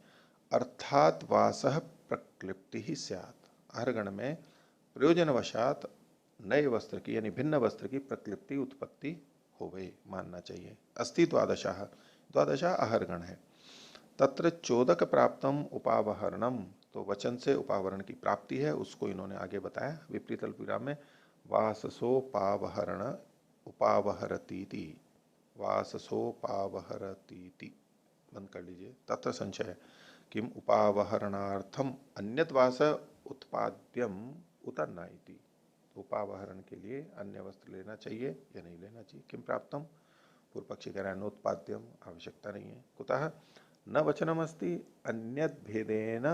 अर्थात वासः प्रक्लिप्ति ही स्यात्। अहर्गण में प्रयोजनवशात नए वस्त्र की यानी भिन्न वस्त्र की प्रक्लिप्ति उत्पत्ति होवे मानना चाहिए। अस्ति द्वादशः, द्वादशा अहर्गण है। तत्र चोदक प्राप्तम उपावहरणम, तो वचन से उपावरण की प्राप्ति है, उसको इन्होंने आगे बताया विपरीत अल्पविराम में वाससोपावहरण उपावहरतीति, वाससोपावहरतीति, बंद कर लीजिए। तत्र संशय किम उपावहरणार्थम अन्यत वास उत्पाद्यम उत न इति। उपावहरण के लिए अन्य वस्त्र लेना चाहिए या नहीं लेना चाहिए। किम प्राप्तम, पूर्व पक्षी कह रहा है नोत्पाद्यम, आवश्यकता नहीं है। कुतः न वचनमस्ति अन्यत भेदेन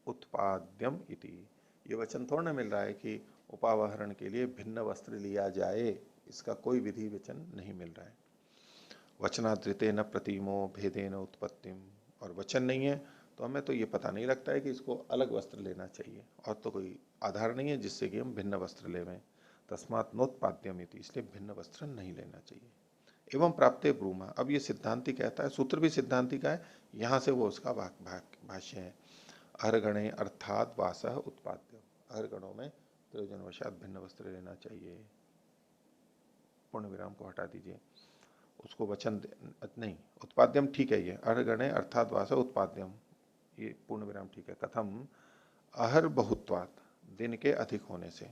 उत्पाद्यम इति। ये वचन थोड़ा ना मिल रहा है कि उपावहरण के लिए भिन्न वस्त्र लिया जाए, इसका कोई विधि वचन नहीं मिल रहा है। वचनाद्रिते न प्रतिमो भेदेन उत्पत्तिम, और वचन नहीं है तो हमें तो ये पता नहीं लगता है कि इसको अलग वस्त्र लेना चाहिए, और तो कोई आधार नहीं है जिससे कि हम भिन्न वस्त्र लेवें। तस्मात् नोत्पाद्यम इति, इसलिए भिन्न वस्त्र नहीं लेना चाहिए। एवं प्राप्ते ब्रूमा, अब ये सिद्धांति कहता है, सूत्र भी सिद्धांति का है, यहां से वो उसका भाष्य है। अहर्गणे अर्थात वासः उत्पाद्य, अहर्गणों में प्रयोजनवशात भिन्न वस्त्र लेना चाहिए। पूर्ण विराम को हटा दीजिए, उसको वचन नहीं, उत्पाद्यम ठीक है, ये अहर्गणे अर्थात वासः उत्पाद्यम, ये पूर्ण विराम ठीक है। कथम, अहर बहुत्वात, दिन के अधिक होने से,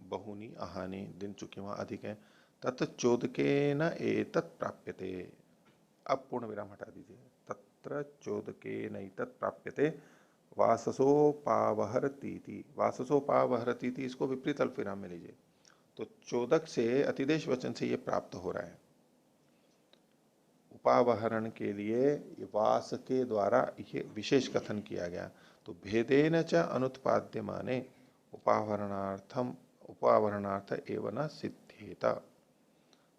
बहुनी अहानी, दिन चुके वहां अधिक है। तत् चोदके न एतत् प्राप्यते, अब पूर्ण विराम हटा दीजिए। तत्र चोदके नैतत् प्राप्यते वाससोपावहरतीति, वाससोपावहरतीति इसको विपरीत अल्प विराम में लीजिए। तो चोदक से अतिदेश वचन से ये प्राप्त हो रहा है। उपावहरण के लिए वास के द्वारा ये विशेष कथन किया गया। तो भेदेन च अनुत्पाद्य माने उपावरणार्थम उपावरणार्थ एवं न सिद्धेता।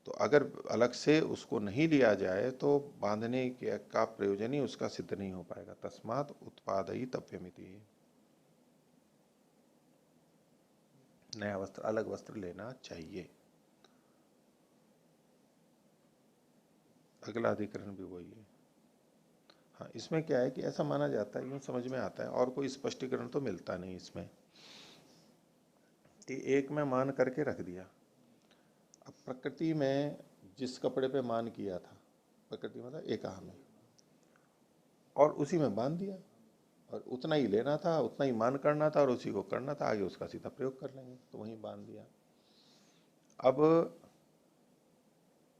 तो अगर अलग से उसको नहीं लिया जाए तो बांधने के का प्रयोजन ही उसका सिद्ध नहीं हो पाएगा। तस्मात् उत्पादयितव्यमिति, नया वस्त्र अलग वस्त्र लेना चाहिए। अगला अधिकरण भी वही है। हाँ, इसमें क्या है कि ऐसा माना जाता है, यूं समझ में आता है, और कोई स्पष्टीकरण तो मिलता नहीं इसमें, कि एक में मान करके रख दिया। अब प्रकृति में जिस कपड़े पे मान किया था, प्रकृति मतलब एकाह में, और उसी में बांध दिया, और उतना ही लेना था, उतना ही मान करना था, और उसी को करना था, आगे उसका सीधा प्रयोग कर लेंगे, तो वहीं बांध दिया। अब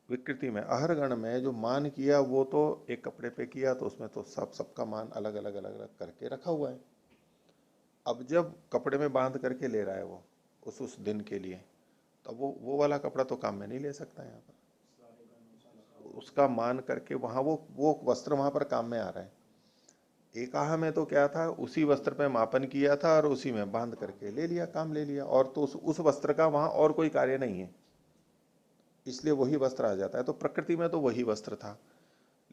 विकृति में अहरगण में जो मान किया वो तो एक कपड़े पे किया, तो उसमें तो सबका मान अलग अलग अलग अलग करके रखा हुआ है। अब जब कपड़े में बांध करके ले रहा है वो उस दिन के लिए, तब वो वाला कपड़ा तो काम में नहीं ले सकता यहाँ पर, उसका मान करके वहां वो वस्त्र वहां पर काम में आ रहा है। एकाह में तो क्या था, उसी वस्त्र पे मापन किया था और उसी में बांध करके ले लिया, काम ले लिया, और तो उस वस्त्र का वहां और कोई कार्य नहीं है, इसलिए वही वस्त्र आ जाता है। तो प्रकृति में तो वही वस्त्र था,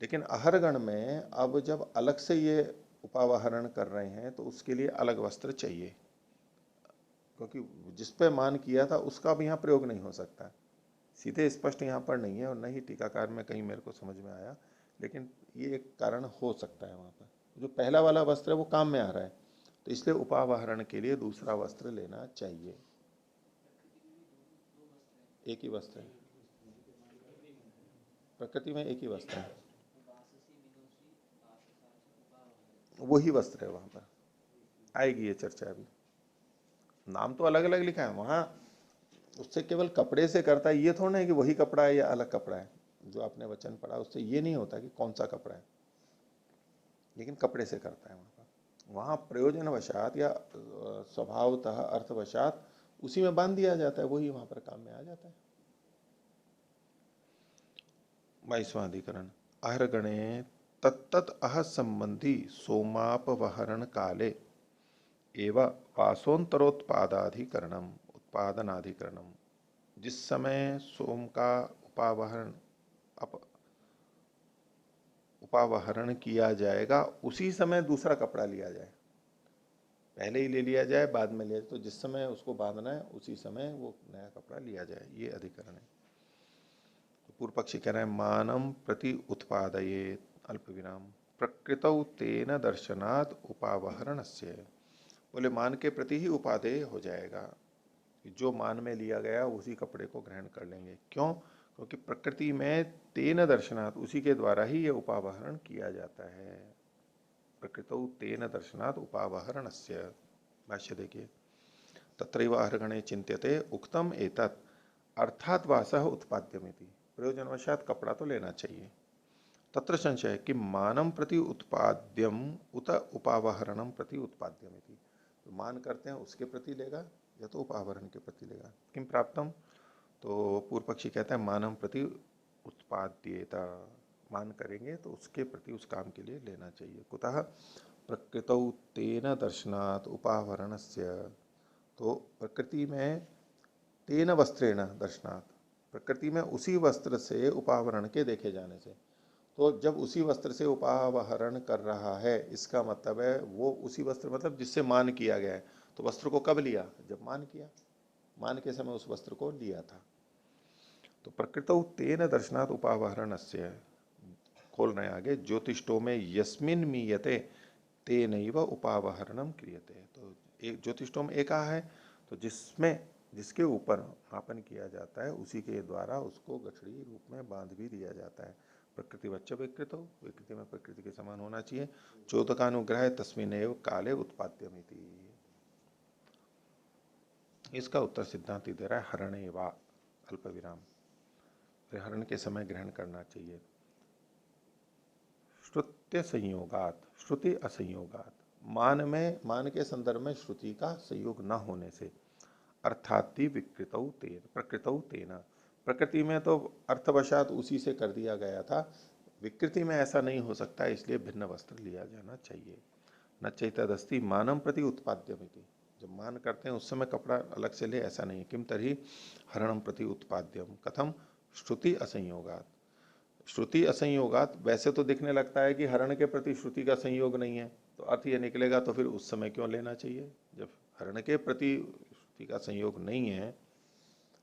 लेकिन अहरगण में अब जब अलग से ये उपावहरण कर रहे हैं तो उसके लिए अलग वस्त्र चाहिए, क्योंकि जिस पे मान किया था उसका भी यहाँ प्रयोग नहीं हो सकता। सीधे स्पष्ट यहाँ पर नहीं है, और न ही टीकाकार में कहीं मेरे को समझ में आया, लेकिन ये एक कारण हो सकता है। वहां पर जो पहला वाला वस्त्र है वो काम में आ रहा है, तो इसलिए उपावहरण के लिए दूसरा वस्त्र लेना चाहिए। एक ही वस्त्र है, प्रकृति में एक ही वस्त्र है, वही वस्त्र है, वहां पर आएगी ये चर्चा। अभी नाम तो अलग अलग लिखा है वहां, उससे केवल कपड़े से करता है, ये थोड़ा है कि वही कपड़ा है या अलग कपड़ा है। जो आपने वचन पढ़ा उससे ये नहीं होता कि कौन सा कपड़ा है, लेकिन कपड़े से करता है वहां पर। वहां प्रयोजनवशात या स्वभावतः अर्थवशात उसी में बांध दिया जाता है, वही वहां पर काम में आ जाता है। 22वां अधिकरण, अहरगणे तत्त अह संबंधी सोमापवहरण काले एवं वासोन्तरोत्पादाधिकरणम उत्पादनाधिकरणम। जिस समय सोम का उपावहरण उपावहरण किया जाएगा उसी समय दूसरा कपड़ा लिया जाए, पहले ही ले लिया जाए बाद में लिया जाए, तो जिस समय उसको बांधना है उसी समय वो नया कपड़ा लिया जाए, ये अधिकरण है। तो पूर्व पक्षी कह रहे हैं मानम प्रति उत्पादये अल्प विराम प्रकृतौ तेन दर्शनात् उपावहरणस्य। बोले मान के प्रति ही उपादेय हो जाएगा, जो मान में लिया गया उसी कपड़े को ग्रहण कर लेंगे। क्यों? क्योंकि प्रकृति में तेन दर्शनात्, उसी के द्वारा ही ये उपावहरण किया जाता है। प्रकृतौ तेन दर्शनात् उपावहरणस्य। भाष्य देखिए, तत्रैव अहरगणे चिंत्यते उक्तम एतत् अर्थात वासः उत्पाद्यमिति। प्रयोजनवशात कपड़ा तो लेना चाहिए। तत्र संशय कि मानम प्रति उत्पाद्यम उत उपावहरणम प्रति उत्पाद्यमिति। तो मान करते हैं उसके प्रति लेगा या तो उपावहरण के प्रति लेगा। किम प्राप्तम, तो पूर्व पक्षी कहता है मानम प्रति उत्पाद्येता, मान करेंगे तो उसके प्रति उस काम के लिए लेना चाहिए। कुतः प्रकृतौ तेन दर्शनात् उपावरणस्य। तो प्रकृति में तेन वस्त्रेण दर्शनात्, प्रकृति में उसी वस्त्र से उपावरण के देखे जाने से। तो जब उसी वस्त्र से उपावहरण कर रहा है, इसका मतलब है वो उसी वस्त्र मतलब जिससे मान किया गया है। तो वस्त्र को कब लिया? जब मान किया, मान के समय उस वस्त्र को लिया था। तो प्रकृतौ तेन दर्शनात् उपावहरणस्य, खोल रहे हैं आगे, ज्योतिष्टो में यस्मिन मीयते तेनैव उपावहरणम क्रियते। तो एक ज्योतिष्टो में एक है, तो जिसमें जिसके ऊपर मापन किया जाता है उसी के द्वारा उसको गठड़ी रूप में बांध भी दिया जाता है। प्रकृति वच्च विकृत हो, विकृति में प्रकृति के समान होना चाहिए। चोदकानुग्रह तस्मिन एव काले उत्पाद्यमिति। इसका उत्तर सिद्धांत दे रहा है हरणे वा अल्प विराम, हरण के समय ग्रहण करना चाहिए। श्रुत्य संयोगात, श्रुति असंयोगात, मान में मान के संदर्भ में श्रुति का संयोग न होने से, अर्थाति विकृतौ तेन प्रकृतौ तेन, प्रकृति में तो अर्थवशात उसी से कर दिया गया था, विकृति में ऐसा नहीं हो सकता, इसलिए भिन्न वस्त्र लिया जाना चाहिए। न चैतदस्ति मानम प्रति उत्पाद्यमिति, जब मान करते हैं उस समय कपड़ा अलग से ले, ऐसा नहीं। किम तरी हरणम प्रति उत्पाद्यम कथम, श्रुति असंयोगात। श्रुति असंयोगात, वैसे तो दिखने लगता है कि हरण के प्रति श्रुति का संयोग नहीं है, तो अर्थ ये निकलेगा तो फिर उस समय क्यों लेना चाहिए? जब हरण के प्रति श्रुति का संयोग नहीं है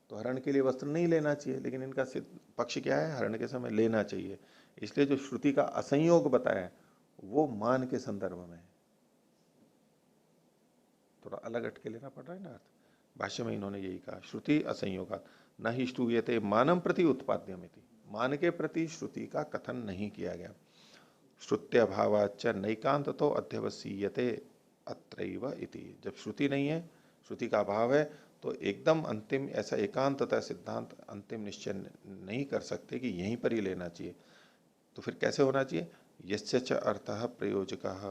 तो हरण के लिए वस्त्र नहीं लेना चाहिए। लेकिन इनका पक्ष क्या है? हरण के समय लेना चाहिए। इसलिए जो श्रुति का असंयोग बताया वो मान के संदर्भ में है। थोड़ा अलग हटके लेना पड़ रहा है ना अर्थ। भाष्य में इन्होंने यही कहा, श्रुति असंयोगात न ही स्तूयते मानम प्रति उत्पाद्यमिति, मान के प्रति श्रुति का कथन नहीं किया गया। श्रुत्यभावाच नैकांत तो अध्यवसीयते अत्रैव इति, जब श्रुति नहीं है, श्रुति का अभाव है, तो एकदम अंतिम ऐसा एकांतता सिद्धांत अंतिम निश्चय नहीं कर सकते कि यहीं पर ही लेना चाहिए। तो फिर कैसे होना चाहिए, यस्य च अर्थः प्रयोजकः,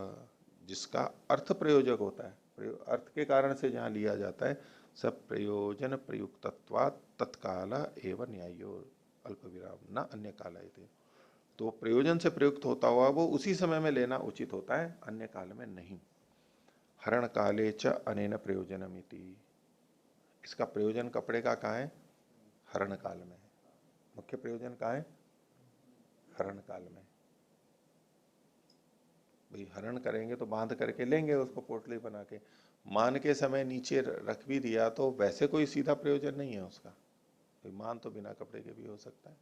जिसका अर्थ प्रयोजक होता है, अर्थ के कारण से जहां लिया जाता है, सब प्रयोजन प्रयुक्तत्वात् तत्काल एवं न्यायो अल्प विराम न अन्य काल। तो प्रयोजन से प्रयुक्त होता हुआ वो उसी समय में लेना उचित होता है, अन्य काल में नहीं। हरण काले च अनेन प्रयोजनमिति, इसका प्रयोजन कपड़े का कहाँ है, हरण काल में। मुख्य प्रयोजन कहाँ है, हरण काल में। भाई हरण करेंगे तो बांध करके लेंगे उसको पोटली बना के, मान के समय नीचे रख भी दिया तो वैसे कोई सीधा प्रयोजन नहीं है उसका। कोई मान तो बिना कपड़े के भी हो सकता है,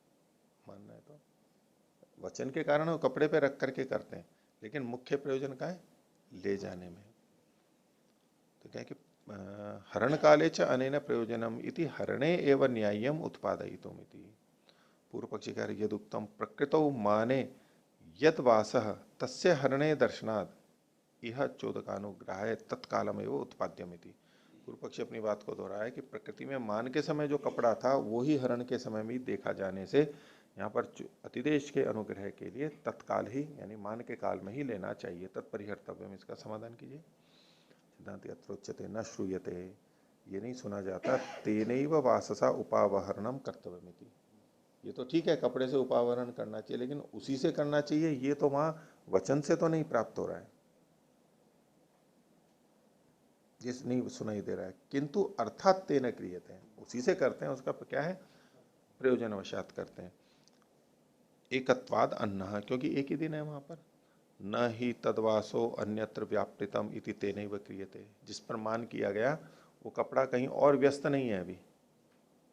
मानना है तो वचन के कारण वो कपड़े पे रख करके करते हैं, लेकिन मुख्य प्रयोजन का है ले जाने में। तो क्या कि हरण काले च अनेन प्रयोजनम इति हरणे एव न्याय्यम उत्पादयितुम इति। पूर्व पक्षी कह रहे यदुक्तम प्रकृतौ माने यद वासः तस्य हरणे दर्शनाद यह चोदकानुग्रहाय तत्कालमेव उत्पाद्यम इति। पूर्व पक्षी अपनी बात को दोहराया है कि प्रकृति में मान के समय जो कपड़ा था वो ही हरण के समय में देखा जाने से यहाँ पर अतिदेश के अनुग्रह के लिए तत्काल ही यानी मान के काल में ही लेना चाहिए। तत्परिहर्तव्य में इसका समाधान कीजिए। सिद्धांत यत्रोच्यते न श्रूयते, ये नहीं सुना जाता, तेनैव वाससा उपावहरणम कर्तव्यमिति। ये तो ठीक है कपड़े से उपावरण करना चाहिए, लेकिन उसी से करना चाहिए, ये तो वहां वचन से तो नहीं प्राप्त हो रहा है, ये नहीं सुनाई दे रहा है। किंतु अर्थात तेन क्रियते हैं, उसी से करते हैं, उसका क्या है प्रयोजनवशात करते हैं। एकत्वाद अन्न, क्योंकि एक ही दिन है वहां पर, न ही तदवासो अन्यत्र व्यापृतम इति तेनैव क्रियते, जिस पर मान किया गया वो कपड़ा कहीं और व्यस्त नहीं है अभी,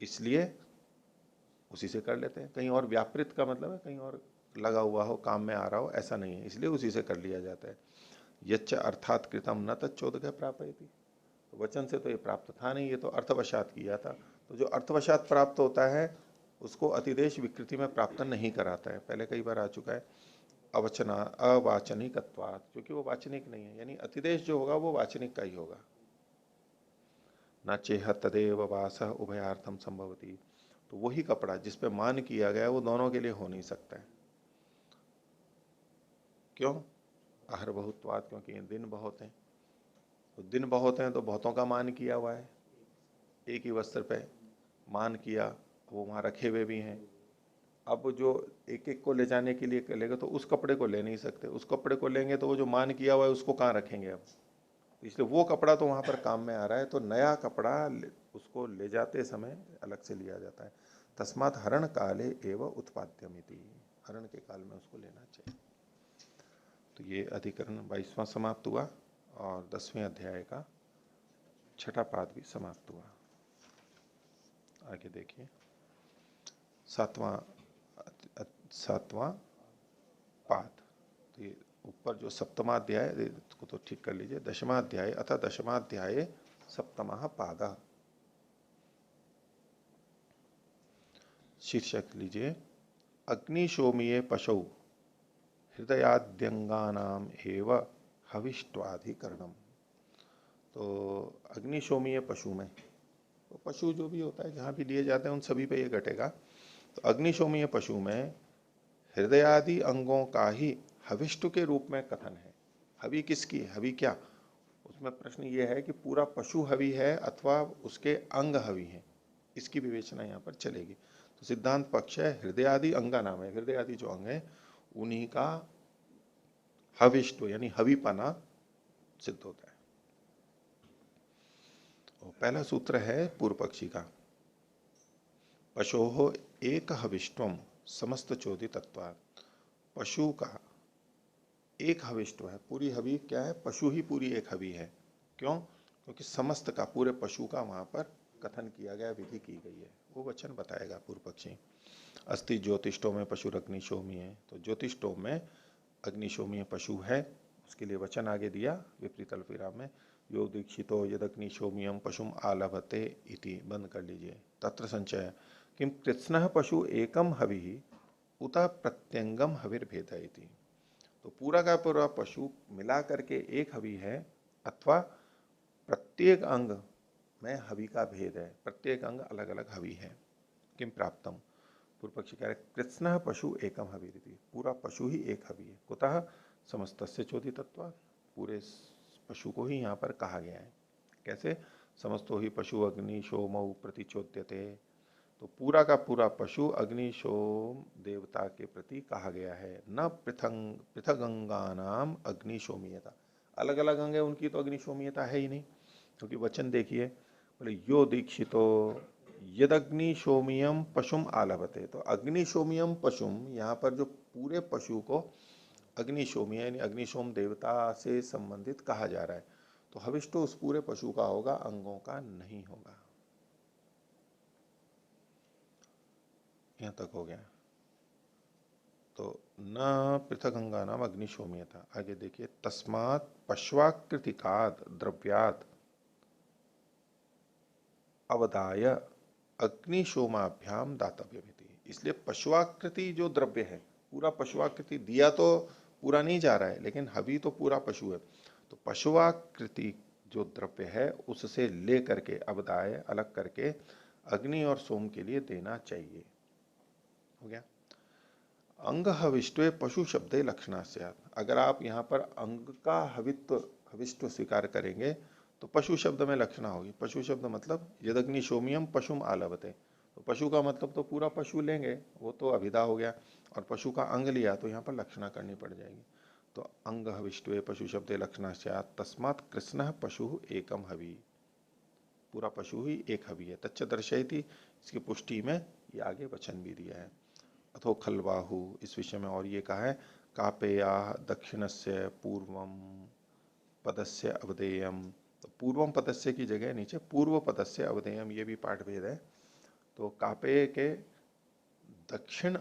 इसलिए उसी से कर लेते हैं। कहीं और व्यापृत का मतलब है कहीं और लगा हुआ हो, काम में आ रहा हो, ऐसा नहीं है, इसलिए उसी से कर लिया जाता है। यच्च अर्थात कृतम न तच्चोदक प्रापयति, तो वचन से तो ये प्राप्त था नहीं, ये तो अर्थवशात किया था। तो जो अर्थवशात प्राप्त होता है उसको अतिदेश विकृति में प्राप्त नहीं कराता है, पहले कई बार आ चुका है। अवचना अवाचनिकत्वात्, क्योंकि वो वाचनिक नहीं है, यानी अतिदेश जो होगा वो वाचनिक का ही होगा। न चेह तदेव वास उभयार्थम संभवती, तो वही कपड़ा जिस पे मान किया गया वो दोनों के लिए हो नहीं सकता है। क्यों, आहर बहुत्वाद, क्योंकि दिन बहुत हैं, तो दिन बहुत हैं तो बहुतों का मान किया हुआ है, एक ही वस्त्र पे मान किया, वो वहां रखे हुए भी हैं। अब जो एक एक को ले जाने के लिए लेगा तो उस कपड़े को ले नहीं सकते, उस कपड़े को लेंगे तो वो जो मान किया हुआ है उसको कहाँ रखेंगे अब, इसलिए वो कपड़ा तो वहां पर काम में आ रहा है, तो नया कपड़ा उसको ले जाते समय अलग से लिया जाता है। तस्मात् हरण काले एवं उत्पाद्यमिति, हरण के काल में उसको लेना चाहिए। तो ये अधिकरण 22वां समाप्त हुआ और 10वें अध्याय का छठा पाद भी समाप्त हुआ। आगे देखिए सातवां पाद, तो ये ऊपर जो सप्तमाध्याय को तो ठीक कर लीजिए, दशमाध्याय अथा दशमाध्याय सप्तमः पादः, शीर्षक लीजिए अग्निशोमीय पशु हृदयाद्यंगानाम एव हविष्ट्वाधिकरणम। तो अग्निशोमीय पशु में, तो पशु जो भी होता है जहां भी लिए जाते हैं उन सभी पे ये घटेगा। तो अग्निशोमीय पशु में हृदयादि अंगों का ही हविष्टु के रूप में कथन है। हवि किसकी, हवि क्या, उसमें प्रश्न ये है कि पूरा पशु हवि है अथवा उसके अंग हवि है, इसकी विवेचना यहाँ पर चलेगी। तो सिद्धांत पक्ष है हृदयादि अंगा नाम है, हृदयादि जो अंग है उन्हीं का हविष्ट यानी हविपना सिद्ध होता है। तो पहला सूत्र है पूर्व पक्षी का, पशोः एक हविष्टम समस्त चोदितत्वात्, पशु का एक हविष्ट है, पूरी हवि क्या है, पशु ही पूरी एक हवि है। क्यों, क्योंकि समस्त का पूरे पशु का वहां पर कथन किया गया, विधि की गई है, वो वचन बताएगा पूर्व पक्षी। अस्ति ज्योतिष्टो में पशुरग्निशोमी है, तो ज्योतिष्टो में अग्निशोमीय पशु है, उसके लिए वचन आगे दिया विपरीत अल्पविराम में, यो दीक्षितो यदग्निशोमियम पशुम आलभते इति, बंद कर लीजिए। तत्र संचय किम कृत्स्नः पशु एकम हवि उत प्रत्यंगम हविर्भेद इति। तो पूरा का पूरा पशु मिला करके एक हवि है अथवा प्रत्येक अंग में हवि का भेद है, प्रत्येक अंग अलग अलग हवि है। किम प्राप्तम, पूर्व पक्षी कह रहे कृत्स्नः पशु एकम हविरिति, पूरा पशु ही एक हवि है। कुतः समस्तस्य चोदितत्वात्, पूरे पशु को ही यहाँ पर कहा गया है। कैसे, समस्तो ही पशु अग्नि सोमौ प्रतिचोद्यते, तो पूरा का पूरा पशु अग्नि सोम देवता के प्रति कहा गया है। न पृथक अंगानाम अग्निशोमीयता, अलग अलग अंग है उनकी तो अग्निशोमीयता है ही नहीं, क्योंकि वचन देखिए, बोले यो दीक्षितो यदग्निशोमियम पशुम आलभते, तो अग्निशोमियम पशुम, यहाँ पर जो पूरे पशु को अग्निशोमी यानी अग्निशोम देवता से संबंधित कहा जा रहा है, तो हविष्ट उस पूरे पशु का होगा, अंगों का नहीं होगा। यहां तक हो गया। तो न पृथक अंगा नाम अग्निशोमीयता। आगे देखिए, तस्मात् पश्वाकृतिकाद द्रव्यात अवदाय अग्निशोमाभ्याम दातव्यमिति, इसलिए पशुआकृति जो द्रव्य है, पूरा पशुआकृति दिया तो पूरा नहीं जा रहा है, लेकिन हवि तो पूरा पशु है, तो पशुआकृति जो द्रव्य है उससे ले करके अवदाय अलग करके अग्नि और सोम के लिए देना चाहिए। हो गया। अंग हविष्टवे पशु शब्दे लक्षणास्यात्, अगर आप यहाँ पर अंग का हविष्ट स्वीकार करेंगे तो पशु शब्द में लक्षणा होगी। पशु शब्द मतलब यदग्नि सोमियम पशुम आलभते, तो पशु का मतलब तो पूरा पशु लेंगे, वो तो अभिधा हो गया, और पशु का अंग लिया तो यहाँ पर लक्षणा करनी पड़ जाएगी। तो अंग हविष्टवे पशु शब्दे लक्षणास्यात् तस्मात् कृष्ण पशु एकम हवि, पूरा पशु ही एक हवि है। तच्च दर्शयति, इसकी पुष्टि में ये आगे वचन भी दिया है। अथो खलवाहु, इस विषय में और ये कहा है, कापेया दक्षिणस्य पूर्वम पदस्य अवधेयम, तो पूर्वम पदस्य की जगह नीचे पूर्व पदस्य अवधेयम, ये भी पाठ भेद है। तो कापे के दक्षिण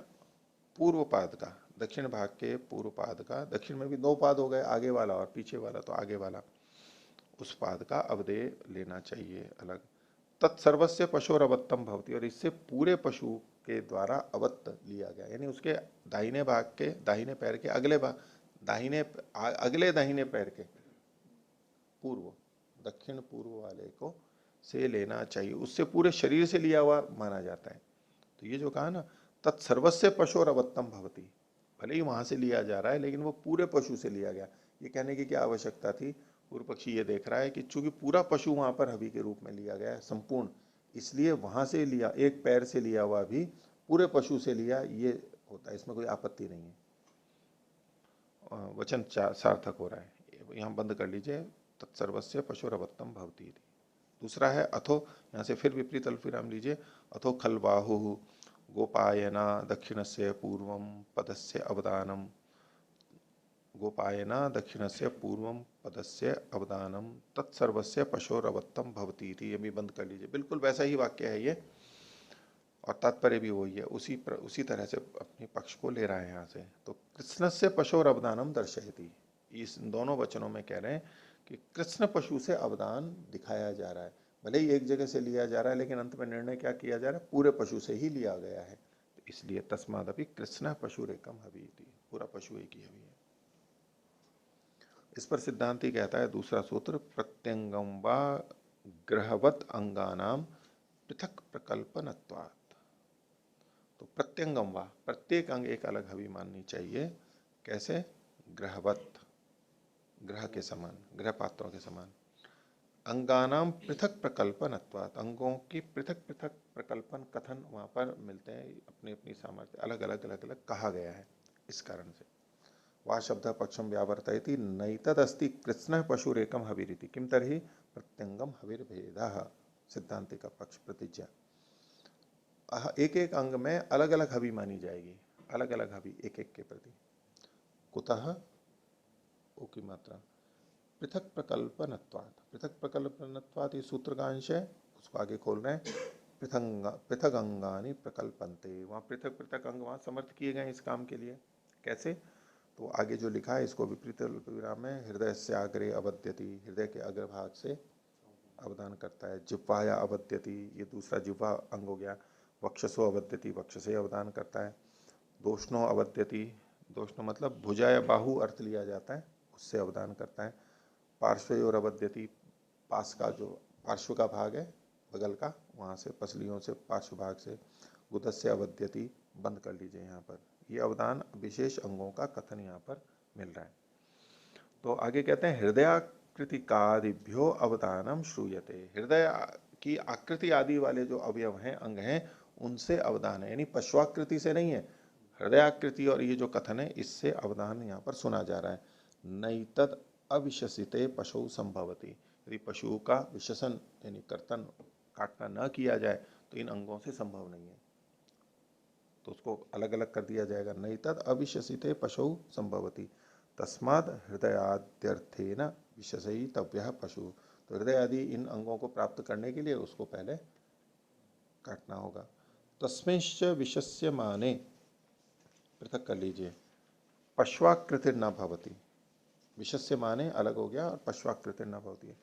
पूर्व पाद का, दक्षिण भाग के पूर्व पाद का, दक्षिण में भी दो पाद हो गए, आगे वाला और पीछे वाला, तो आगे वाला उस पाद का अवधेय लेना चाहिए अलग। तत्सर्वस्य पशु अवत्तम भवती, और इससे पूरे पशु के द्वारा अवत्त लिया गया, यानी उसके दाहिने भाग के, दाहिने पैर के अगले भाग, अगले दाहिने पैर के पूर्व, दक्षिण पूर्व वाले को से लेना चाहिए, उससे पूरे शरीर से लिया हुआ माना जाता है। तो ये जो कहा ना, तत्सर्वस्य पशु अवत्तम भवती, भले ही वहां से लिया जा रहा है लेकिन वो पूरे पशु से लिया गया, ये कहने की क्या आवश्यकता थी। पूर्व पक्षी ये देख रहा है कि चूंकि पूरा पशु वहां पर हवि के रूप में लिया गया है संपूर्ण, इसलिए वहां से लिया, एक पैर से लिया हुआ भी पूरे पशु से लिया, ये होता है, इसमें कोई आपत्ति नहीं है, वचन सार्थक हो रहा है। यहाँ बंद कर लीजिए, तत्सर्वस्य पशुरवत्तम भवती। दूसरा है अथो, यहाँ से फिर विपरीत अल्पविराम लीजिए, अथो खलबाहु गोपायना दक्षिणस्य पूर्वम पदस्य अवदानम, गोपायना दक्षिणस्य पूर्वम पदस्य अवदानम तत्सर्वस्य पशुरवत्तम भवती थी, ये भी बंद कर लीजिए। बिल्कुल वैसा ही वाक्य है ये, और तात्पर्य भी वही है, उसी तरह से अपने पक्ष को ले रहा है यहाँ से। तो कृष्ण से पशुर अवदानम दर्शयति, इस दोनों वचनों में कह रहे हैं कि कृष्ण पशु से अवदान दिखाया जा रहा है, भले ही एक जगह से लिया जा रहा है लेकिन अंत में निर्णय क्या किया जा रहा है, पूरे पशु से ही लिया गया है। तो इसलिए तस्मादपि कृष्ण पशु रेकम हवि, पूरा पशु एक ही हवि है। इस पर सिद्धांति कहता है दूसरा सूत्र, प्रत्यंगम वा ग्रहवत अंगानाम पृथक प्रकल्पनत्वात्, तो प्रत्यंगम वा, प्रत्येक अंग एक अलग हवि माननी चाहिए। कैसे, ग्रहवत, ग्रह के समान, ग्रह पात्रों के समान, अंगानाम पृथक प्रकल्पनत्वात्, अंगों की पृथक पृथक प्रकल्पन कथन वहां पर मिलते हैं, अपनी अपनी सामर्थ्य अलग अलग अलग अलग कहा गया है। इस कारण से वह शब्द पक्षम व्यावर्तयति नैतदस्ति कृष्ण पशुरेकम हविरिति किम तर्हि प्रत्यंगम हविर्भेदः, सिद्धांति का पक्ष प्रतिज्ञा, एक एक अंग में अलग अलग हवि मानी जाएगी, अलग अलग हवि एक एक के प्रति। कुतः, ओ की मात्रा, पृथक प्रकल्पनत्वात्, पृथक प्रकल्पनत्वात् ये सूत्र का अंश है, उसको आगे खोल रहे हैं, पृथक अंगानि प्रकल्पन्ते, वहां पृथक पृथक अंग वहां समर्थ किए गए इस काम के लिए। कैसे, तो आगे जो लिखा है इसको विपरीत विराम में हृदय से आग्रे अवद्यति, हृदय के अग्रभाग से अवदान करता है। जिह्वाया अवद्यति, ये दूसरा जिह्वा अंग हो गया। वक्षसो अवद्यति, वक्ष से अवदान करता है। दोष्णो अवद्यति, दोष्णो मतलब भुजा या बाहु अर्थ लिया जाता है, उससे अवदान करता है। पार्श्वयोर अवद्यति, पास का जो पार्श्व का भाग है बगल का, वहाँ से पसलियों से पार्श्व भाग से। गुदस्य अवद्यति, बंद कर लीजिए यहाँ पर। ये अवदान विशेष अंगों का कथन यहाँ पर मिल रहा है। तो आगे कहते हैं हृदयाकृति कादिभ्यो अवदानम श्रूयते, हृदय की आकृति आदि वाले जो अवयव हैं, अंग हैं, उनसे अवदान है, यानी पश्वाकृति से नहीं है। हृदयाकृति और ये जो कथन है इससे अवदान यहाँ पर सुना जा रहा है। नैतद अविशसिते पशु संभवती, यदि पशु का विशसन यानी कर्तन काटना न किया जाए तो इन अंगों से संभव नहीं है, तो उसको अलग अलग कर दिया जाएगा। नैतद अविशसिते पशु संभवती तस्माद हृदयाद्यर्थेन विशसितव्यः पशु, तो हृदय आदि इन अंगों को प्राप्त करने के लिए उसको पहले काटना होगा। तस्मिंश्च विशस्य माने, पृथक कर लीजिए, पश्वाकृतिर न भवती, विशस्य माने अलग हो गया और पश्वाकृतिर न भवती है,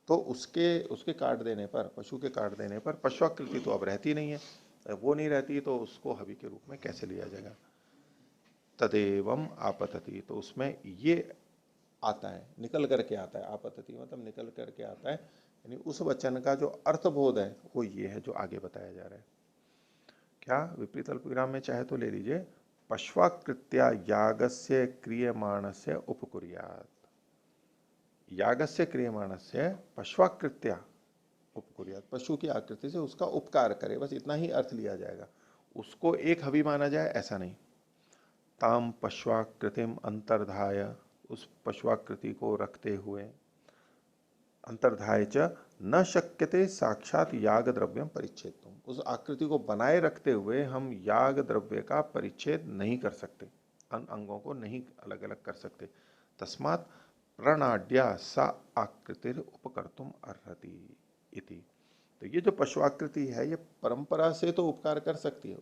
तो उसके उसके काट देने पर, पशु के काट देने पर पश्वाकृति तो अब रहती नहीं है, वो नहीं रहती तो उसको हवि के रूप में कैसे लिया जाएगा। तदेवम आपतति, तो उसमें ये आता है, निकल करके आता है। आपतति मतलब निकल करके आता है, यानी उस वचन का जो अर्थबोध है वो ये है जो आगे बताया जा रहा है। क्या विपरीत अल्पविराम में चाहे तो ले लीजिए, पश्वाकृत्या यागस्य क्रियमाणस्य उपकुर्यात्, यागस्य क्रियमाणस्य पश्वाकृत्या उपकुर्यात्, पशु की आकृति से उसका उपकार करे, बस इतना ही अर्थ लिया जाएगा, उसको एक हवि माना जाए ऐसा नहीं। ताम पश्वाकृतिम अंतर्धाय, उस पश्वाकृति को रखते हुए, अंतर्धाय च न शक्यते साक्षात याग द्रव्यम परिच्छेद, उस आकृति को बनाए रखते हुए हम याग द्रव्य का परिच्छेद नहीं कर सकते, अन अंगों को नहीं अलग अलग कर सकते। तस्मात् प्रणाड्या सा आकृतिर उपकर्तुम अर्हति इति, तो ये जो पशु आकृति है ये परंपरा से तो उपकार कर सकती है,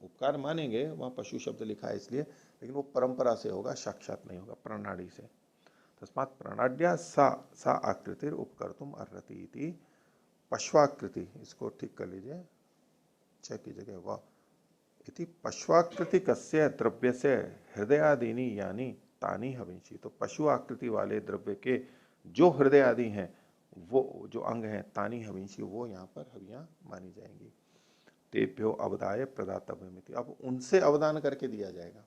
उपकार मानेंगे, वहां पशु शब्द लिखा है इसलिए, लेकिन वो परंपरा से होगा, साक्षात नहीं होगा, प्रणाड़ी से। तस्मात् प्रणाड्या सा सा आकृतिर उपकर्तुम अर्हति इति पश्वाकृति, इसको ठीक कर लीजिए, छ की जगह वह, इति पश्वाकृति कस्य द्रव्य से हृदयादीनी यानी तानी हविंशी, तो पशु आकृति वाले द्रव्य के जो हृदय आदि हैं, वो जो अंग हैं तानी हविंशी, वो यहाँ पर हवियां मानी जाएंगी। तेभ्यो अवदाय प्रदातव्यमिति, अब उनसे अवदान करके दिया जाएगा।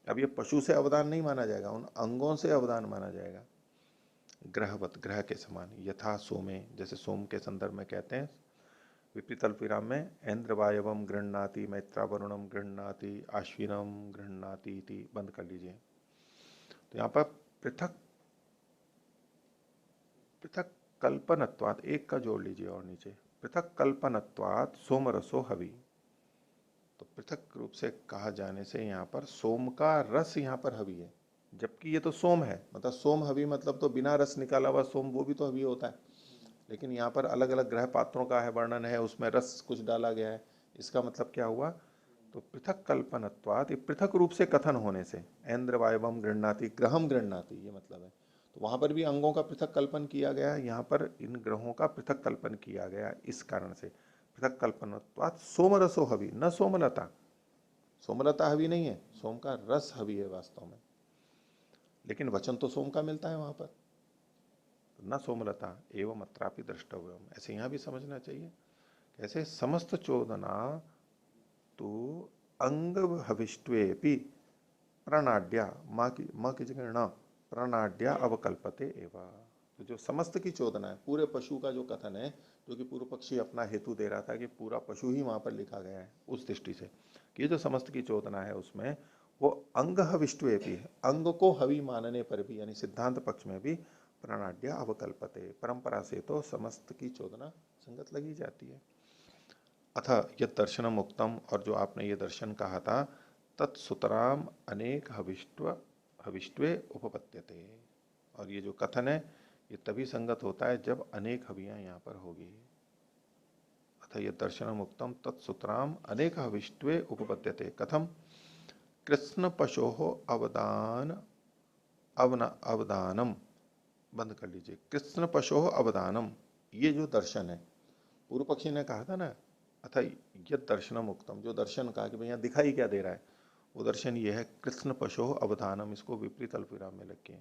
अब ये पशु से अवदान नहीं माना जाएगा, उन अंगों से अवदान माना जाएगा। ग्रहवत, ग्रह के समान, यथा सोमे, जैसे सोम के संदर्भ में कहते हैं विपरीत अल्पविराम में, ऐन्द्र वायवम गृह्णाति, मैत्रा वरुणम गृह्णाति, आश्विनम गृह्णाति इति, बंद कर लीजिए। तो यहाँ पर पृथक पृथक कल्पनत्वात्, एक का जोड़ लीजिए और नीचे, पृथक कल्पनत्वात् सोमरसो हवि, तो पृथक रूप से कहा जाने से यहाँ पर सोम का रस यहाँ पर हवि है, जबकि ये तो सोम है, मतलब सोम हवि मतलब तो बिना रस निकाला हुआ सोम, वो भी तो हवि होता है, लेकिन यहाँ पर अलग अलग ग्रह पात्रों का है वर्णन है, उसमें रस कुछ डाला गया है, इसका मतलब क्या हुआ, तो पृथक कल्पनत्वात्, पृथक रूप से कथन होने से, ऐन्द्र वायवम गृह्णाति, ग्रहम गृह्णाति, ये मतलब है, तो वहां पर भी अंगों का पृथक कल्पन किया गया, यहाँ पर इन ग्रहों का पृथक कल्पन किया गया, इस कारण से पृथक कल्पनत्वात् सोमरसो हवि, न सोमलता, सोमलता हवि नहीं है, सोम का रस हवि है वास्तव में, लेकिन वचन तो सोम का मिलता है वहां पर, न सोमलता एवं अत्रापि द्रष्टव्यम, ऐसे यहाँ भी समझना चाहिए। कैसे, समस्त चोदना तो अंग हविष्ट्वेपि प्रणाड्या, माँ की जगह न, प्रणाड्या अवकल्पते एवं, तो जो समस्त की चोदना है, पूरे पशु का जो कथन है, जो कि पूर्व पक्षी अपना हेतु दे रहा था कि पूरा पशु ही वहां पर लिखा गया है, उस दृष्टि से कि जो समस्त की चोदना है उसमें वो अंग हविष्ट्वेपि, अंग को हवि मानने पर भी, यानी सिद्धांत पक्ष में भी प्रणाड्या अवकल्पते, परंपरा से तो समस्त की चोदना संगत लगी जाती है। अथ यद दर्शनम उक्तम, और जो आपने ये दर्शन कहा था, तत्सुतराम अनेक हविष्ट्वे उपपद्यते, और ये जो कथन है ये तभी संगत होता है जब अनेक हवियां यहाँ पर होगी। अथ यद दर्शनम उक्तम तत्सुतराम अनेक हविष्ट्वे उपपद्यते, कथम, कृष्ण पशोः अवदानम, बंद कर लीजिए, कृष्ण पशोः अवदानम, ये जो दर्शन है, पूर्व पक्षी ने कहा था ना, अथा यद दर्शनम उक्तम, जो दर्शन कहा कि भैया दिखाई क्या दे रहा है, वो दर्शन ये है कृष्ण पशोः अवधानम, इसको विपरीत अल्पविराम में लग के।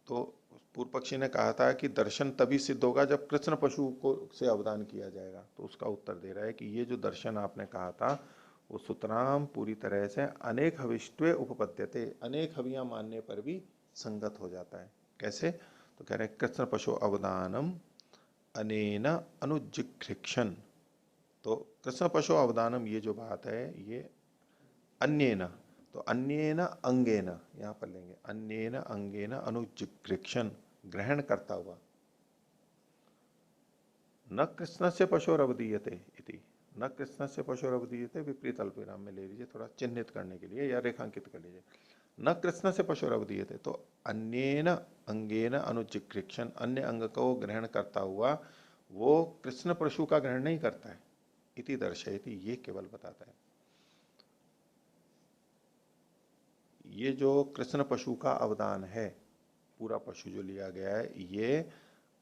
तो पूर्व पक्षी ने कहा था कि दर्शन तभी सिद्ध होगा जब कृष्ण पशु को से अवदान किया जाएगा, तो उसका उत्तर दे रहा है कि ये जो दर्शन आपने कहा था वो सुतराम पूरी तरह से अनेक हविष्टवे उपपद्यते, अनेक हवियां मानने पर भी संगत हो जाता है। कैसे? तो कह रहे हैं कृष्ण पशु अवदानम अनेन अनुजिघ्रिक्षण, तो कृष्ण पशु अवदानम ये जो बात है ये अन्येन, तो अन्येन अंगेन यहां पर लेंगे, अन्येन अंगेन अनुजिघ्रिक्षण, ग्रहण करता हुआ, न कृष्ण से पशुरवदीयते इति, न कृष्ण से पशुरवदीयते विपरीत अल्पविराम में ले लीजिए, थोड़ा चिन्हित करने के लिए या रेखांकित कर लीजिए। न कृष्ण से पशुरवदीयते, तो अन्येन अंगेन अनुजिघ्रिक्षण, अन्य अंग को ग्रहण करता हुआ वो कृष्ण पशु का ग्रहण नहीं करता है, इति दर्शयति, ये केवल बताता है। ये जो कृष्ण पशु का अवदान है, पूरा पशु जो लिया गया है, ये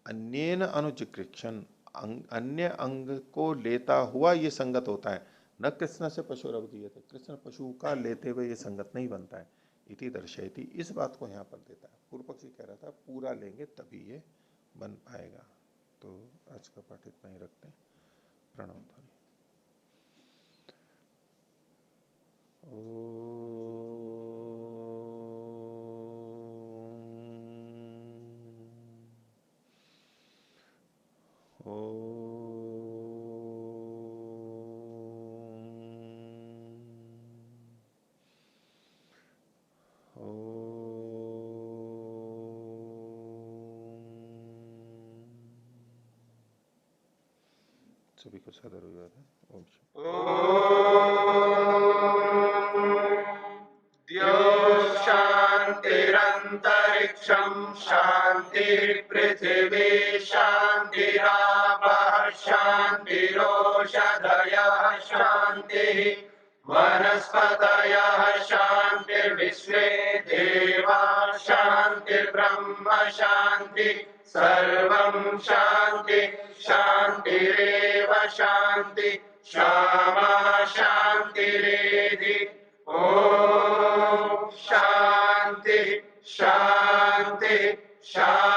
अन्येन अनुजिघ्रिक्षण, अन्य अंग को लेता हुआ ये संगत होता है, न कृष्ण से पशु अवधीयते, कृष्ण पशु का लेते हुए ये संगत नहीं बनता है, इति दर्शयति, इस बात को यहाँ पर देता है। पूर्व पक्षी कह रहा था पूरा लेंगे तभी ये बन पाएगा। तो आज का पाठ इतना ही रखते हैं। प्रणव ध्वनि। सभी को सदर हुआ था। ओम शांतिरंतरिक्षम शांति पृथिवी शांतिरापः शांतिरोषधयः शांति वनस्पतयः शांतिर्विश्वे देवा शांतिर्ब्रह्म शांति सर्वं शांति शांतिरेव शांति क्षमा शांतिरेधि। ओम शांति शांति शांति।